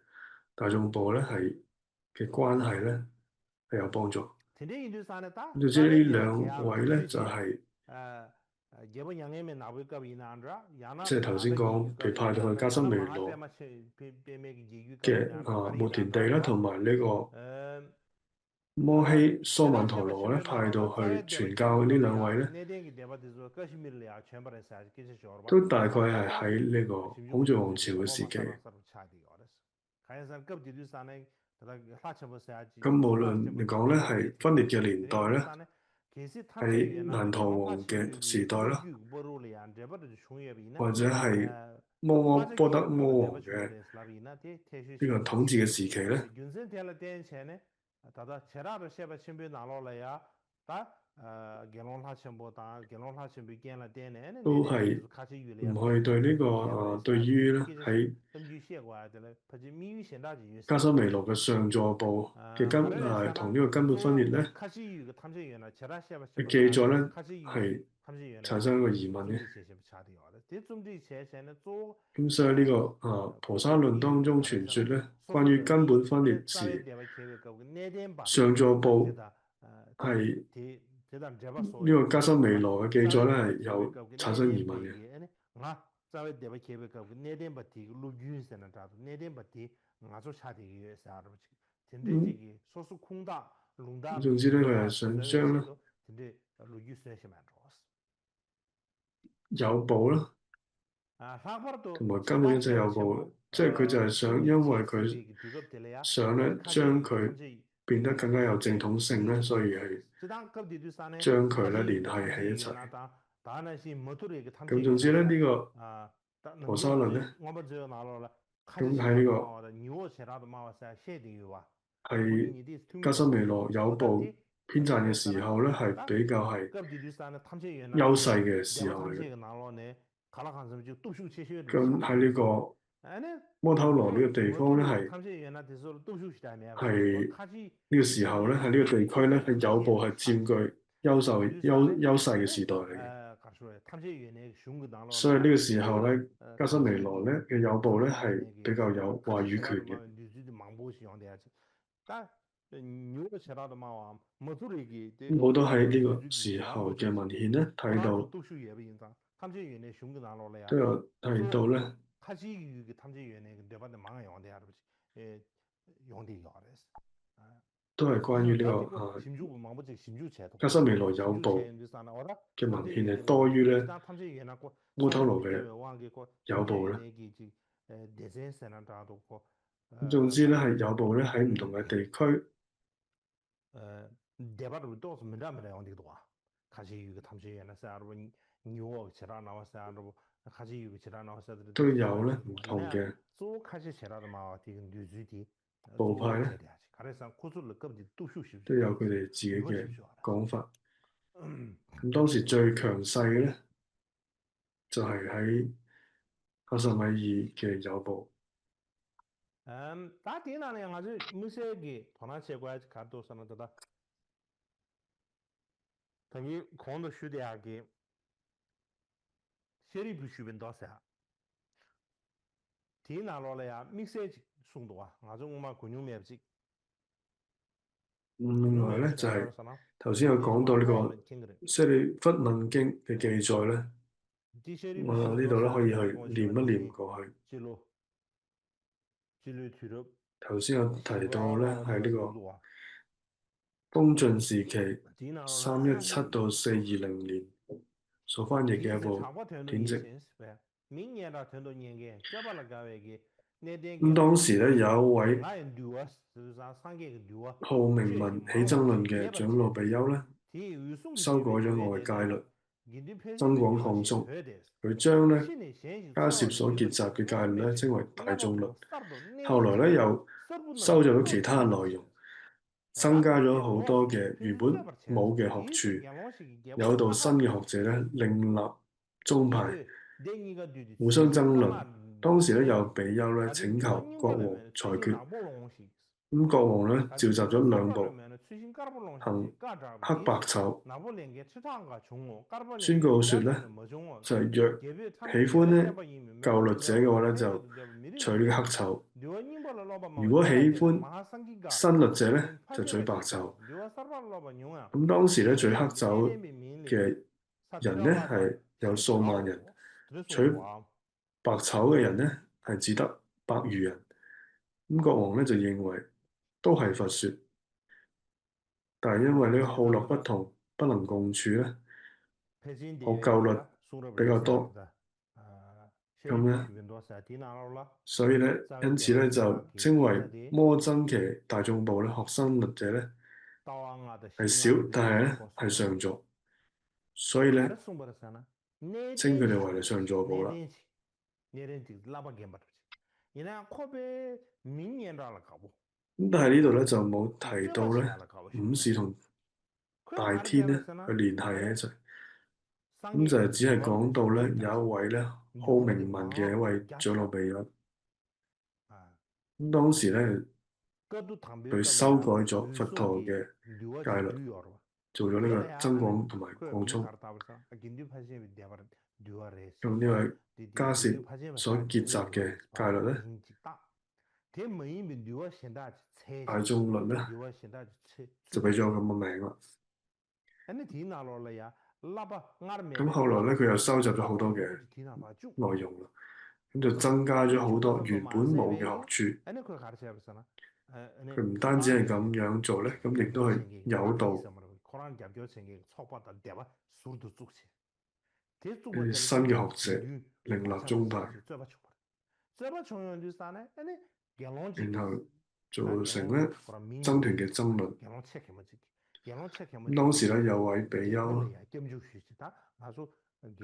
大眾部咧係嘅關係咧係有幫助。咁就知呢兩位咧就係即係頭先講被派到去加什維羅嘅穆田地啦，同埋呢個摩希梭曼陀羅咧派到去傳教嘅呢兩位咧，都大概係喺呢個孔雀王朝嘅時期。咁無論嚟講咧，係分裂嘅年代咧，係蘭陀王嘅時代啦，或者係摩訶波德摩王嘅呢個統治嘅時期咧，都係唔可以對呢個對於咧喺加什維羅嘅上座部嘅同呢個根本分裂咧嘅記載咧係產生一個疑問嘅。咁所以呢個婆沙論當中傳說咧，關於根本分裂時上座部係呢個加什維羅嘅記載咧係有產生疑問嘅。總之咧，佢係想將咧有部啦，同埋根本一切有部，即係佢就係想，因為佢想咧將佢變得更加有正統性咧，所以係將佢咧聯繫喺一齊。咁總之咧，呢個婆沙論咧，咁喺呢個係加什維羅有部編撰嘅時候咧，係比較係優勢嘅時候嚟嘅。咁喺呢個摩偷羅呢個地方咧，係呢個時候咧，喺呢個地區咧，係有部係佔據優勢嘅時代嚟嘅。所以呢個時候咧，加什維羅咧嘅有部咧係比較有話語權嘅。我都喺呢個時候嘅文獻咧睇到，都有提到咧，都係關於呢個加什維羅有部嘅文獻係多於咧摩偷羅嘅有部咧。咁總之咧係有部咧喺唔同嘅地區 대바로 또 문자면 어디도 와. 같이 이거 탐지에나 사로 뉴욕 지라 나와서 같이 이거 지라 나와서들 都有咧 지라지. 唔同 이나 嘅 또 같이 지라도 마 되게 뉴즈디 部 또 派咧， 제대야지. 그래서 고수를 급지 또 쉬십시오. 都有佢哋自己이거 嘅 쉽죠. 講法。咁當時最強勢嘅咧，就係喺克什米爾嘅右部。다 되나네 아주 무색이 도나체과 가도 선언다. 당이 공도 휴대하기 세리 부슈빈 도사. 디나로래야 믹세지 송도와 아주 엄마 근육맵지. 另外咧就係頭先有講到呢個《舍利弗問經》嘅記載咧，我呢度咧可以去念一念過去。頭先有提到咧係呢個東晉時期317到420年所翻譯嘅一部典籍。咁當時咧有一位好名聞起爭論嘅長老比丘咧，修改咗我嘅戒律，增廣擴充。佢將咧迦葉所結集嘅戒律咧稱為大眾律，後來咧又收咗其他內容，增加咗好多嘅原本冇嘅學處，有道新嘅學者咧另立宗派，互相爭論。當時咧有比丘咧請求國王裁決，咁國王咧召集咗兩部行黑白丑，宣告說咧就係若喜歡咧舊律者嘅話咧就取呢個黑丑，如果喜歡新律者咧就取白丑。咁當時咧取黑丑嘅人咧係有數萬人，取白丑嘅人咧係只得百餘人。咁國王咧就認為都係佛說，但係因為呢個好樂不同，不能共處咧，學舊律比較多，咁咧，所以咧因此咧就稱為摩僧伽大眾部咧學新律者咧係少，但係咧係上座，所以咧稱佢哋為上座部啦。咁但係呢度咧就冇提到咧五事同大天咧去聯繫喺一齊，咁就只係講到咧有一位咧好名聞嘅一位長老比丘，咁當時咧佢修改咗佛陀嘅戒律，做咗呢個增廣同埋擴充。咁呢位迦葉所結集嘅戒律咧，大眾律咧就俾咗咁嘅名啦。咁後來咧佢又收集咗好多嘅內容啦，咁就增加咗好多原本冇嘅學處。佢唔單止係咁樣做咧，咁亦都係誘導啲新嘅學者另立宗派，然後造成咧僧團嘅爭論。咁當時咧有位比丘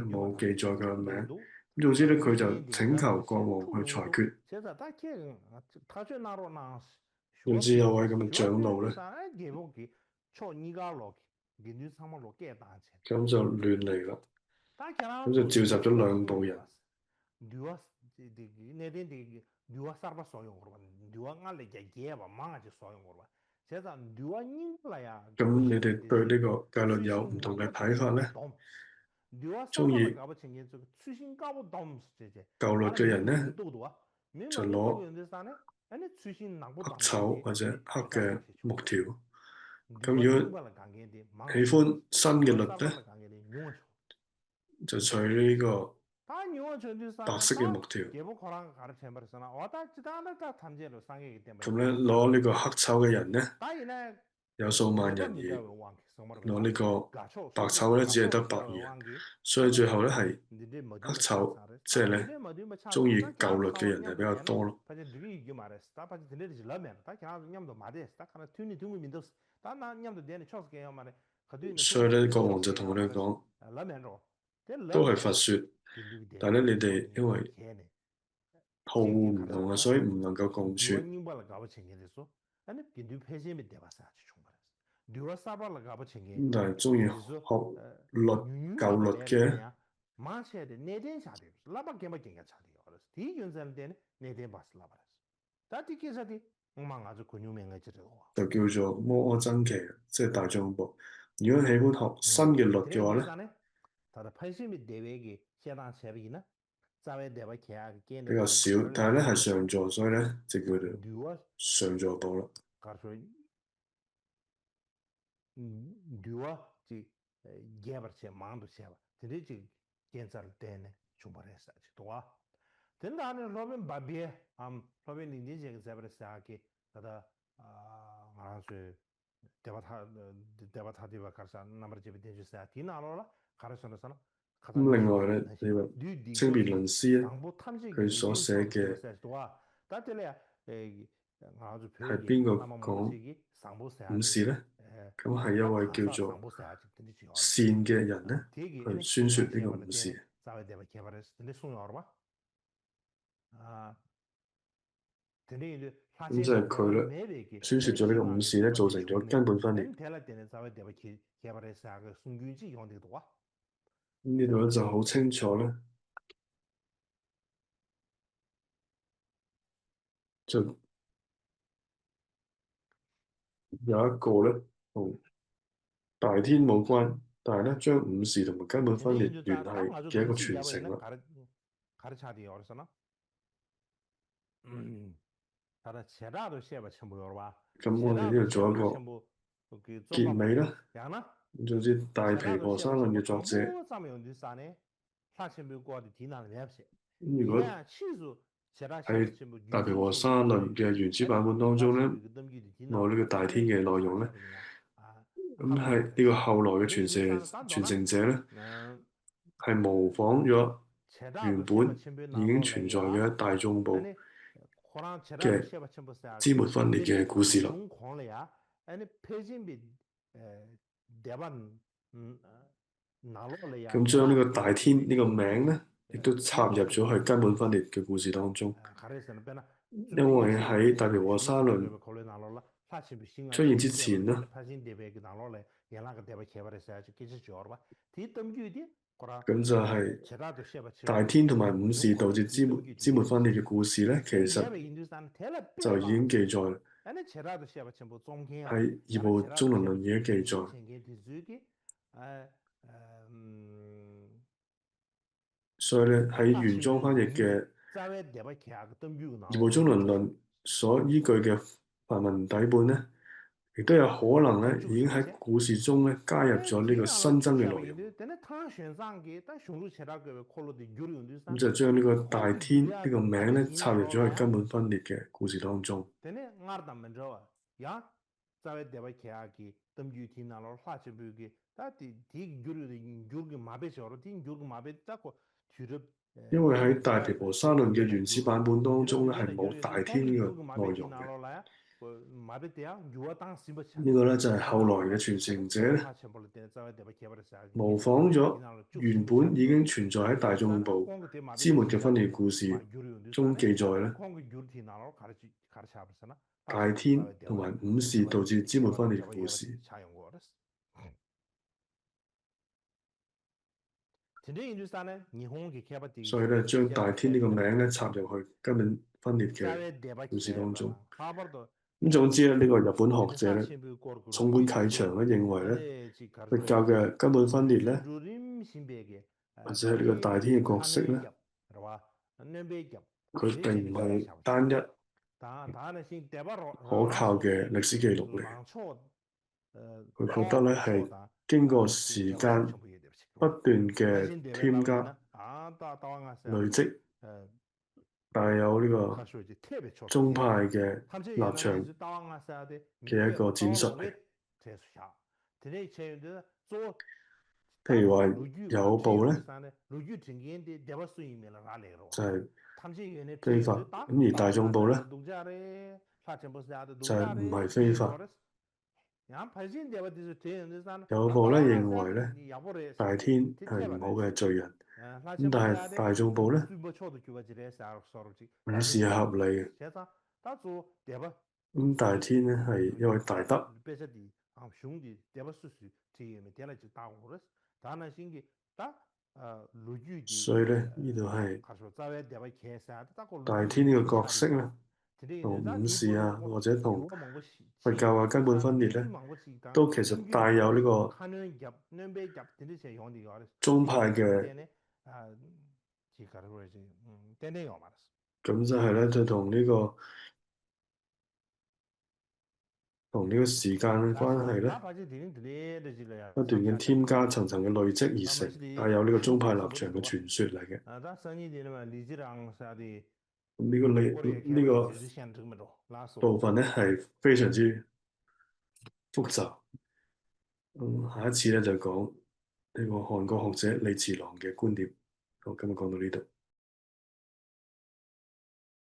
冇記載佢嘅名，咁總之咧佢就請求國王去裁決。總之有位咁嘅長老咧，咁就亂嚟啦，咁就召集咗兩部人。咁你哋對呢個戒律有唔同嘅睇法咧？中意舊律嘅人咧，就攞黑丑或者黑嘅木條。咁如果喜歡新嘅律咧，就取呢個白色嘅木條。咁咧攞呢個黑丑嘅人咧，有數萬人而攞呢個白丑咧，只係得百二人，所以最後咧係黑丑，即係咧中意舊律嘅人係比較多咯。所以咧，國王就同我哋講，都係佛說，但係咧你哋因為套路唔同啊，所以唔能夠共處。咁但係中意學律舊律嘅，就叫做摩訶僧祇，即係大眾部。如果喜歡學新嘅律嘅話咧，比較少，但係咧係上座，所以咧就叫做上座部啦。咁另外咧，你話清辯論師咧，佢所寫嘅係邊個講五事咧？咁係一位叫做善嘅人咧，去宣説呢個五事。咁即係佢咧宣説咗呢個五事咧，造成咗根本分裂。呢度咧就好清楚咧，就有一個咧同大天冇關，但係咧將五事同埋根本分裂聯繫嘅一個傳承啦。咁我哋呢度做一個結尾啦。咁總之，《大毗婆沙論》嘅作者，如果喺《大毗婆沙論》嘅原始版本當中咧，冇呢個大天嘅內容咧，咁係呢個後來嘅傳承者咧，係模仿咗原本已經存在嘅大眾部嘅支末分裂嘅故事啦。咁將呢個大天呢個名咧，亦都插入咗去根本分裂嘅故事當中。因為喺大毗婆沙論出現之前咧，咁就係大天同埋五事導致支末分裂嘅故事咧，其實就已經記載啦。喺《異部宗輪論》已經記載。所以咧喺原裝翻譯嘅《異部宗輪論》所依據嘅梵文底本咧，亦都有可能咧已經喺故事中咧加入咗呢個新增嘅內容。咁就將呢個大天呢個名咧插入咗去根本分裂嘅故事當中。因為喺大毗婆沙論嘅原始版本當中咧係冇大天呢個內容嘅。呢個咧就係後來嘅傳承者咧模仿咗原本已經存在喺大眾部支末嘅分裂故事中記載咧，大天同埋五事導致支末分裂嘅故事。所以咧，將大天呢個名咧插入去根本分裂嘅故事當中。咁總之咧，呢個日本學者咧，松本啟長咧認為咧，佛教嘅根本分裂咧，或者係呢個大天嘅角色咧，佢並唔係單一可靠嘅歷史記錄嚟。佢覺得咧係經過時間不斷嘅添加、累積，帶有呢個宗派嘅立場嘅一個展述嚟。在下，这里前的做。譬如話有部咧就係非法，咁而大眾部咧就係唔係非法。有部咧認為咧大天係唔好嘅罪人，咁但係大眾部咧五事係合理嘅。咁大天咧係一位大德。所以咧呢度係大天呢個角色咧，同五事啊或者同佛教嘅根本分裂咧，都其實帶有呢個宗派嘅。咁就係咧，就同呢個時間嘅關係咧，不斷嘅添加層層嘅累積而成，帶有呢個宗派立場嘅傳說嚟嘅。咁呢個部分咧係非常之複雜。下一次咧就講呢個韓國學者李慈郎嘅觀點。好，今日講到呢度。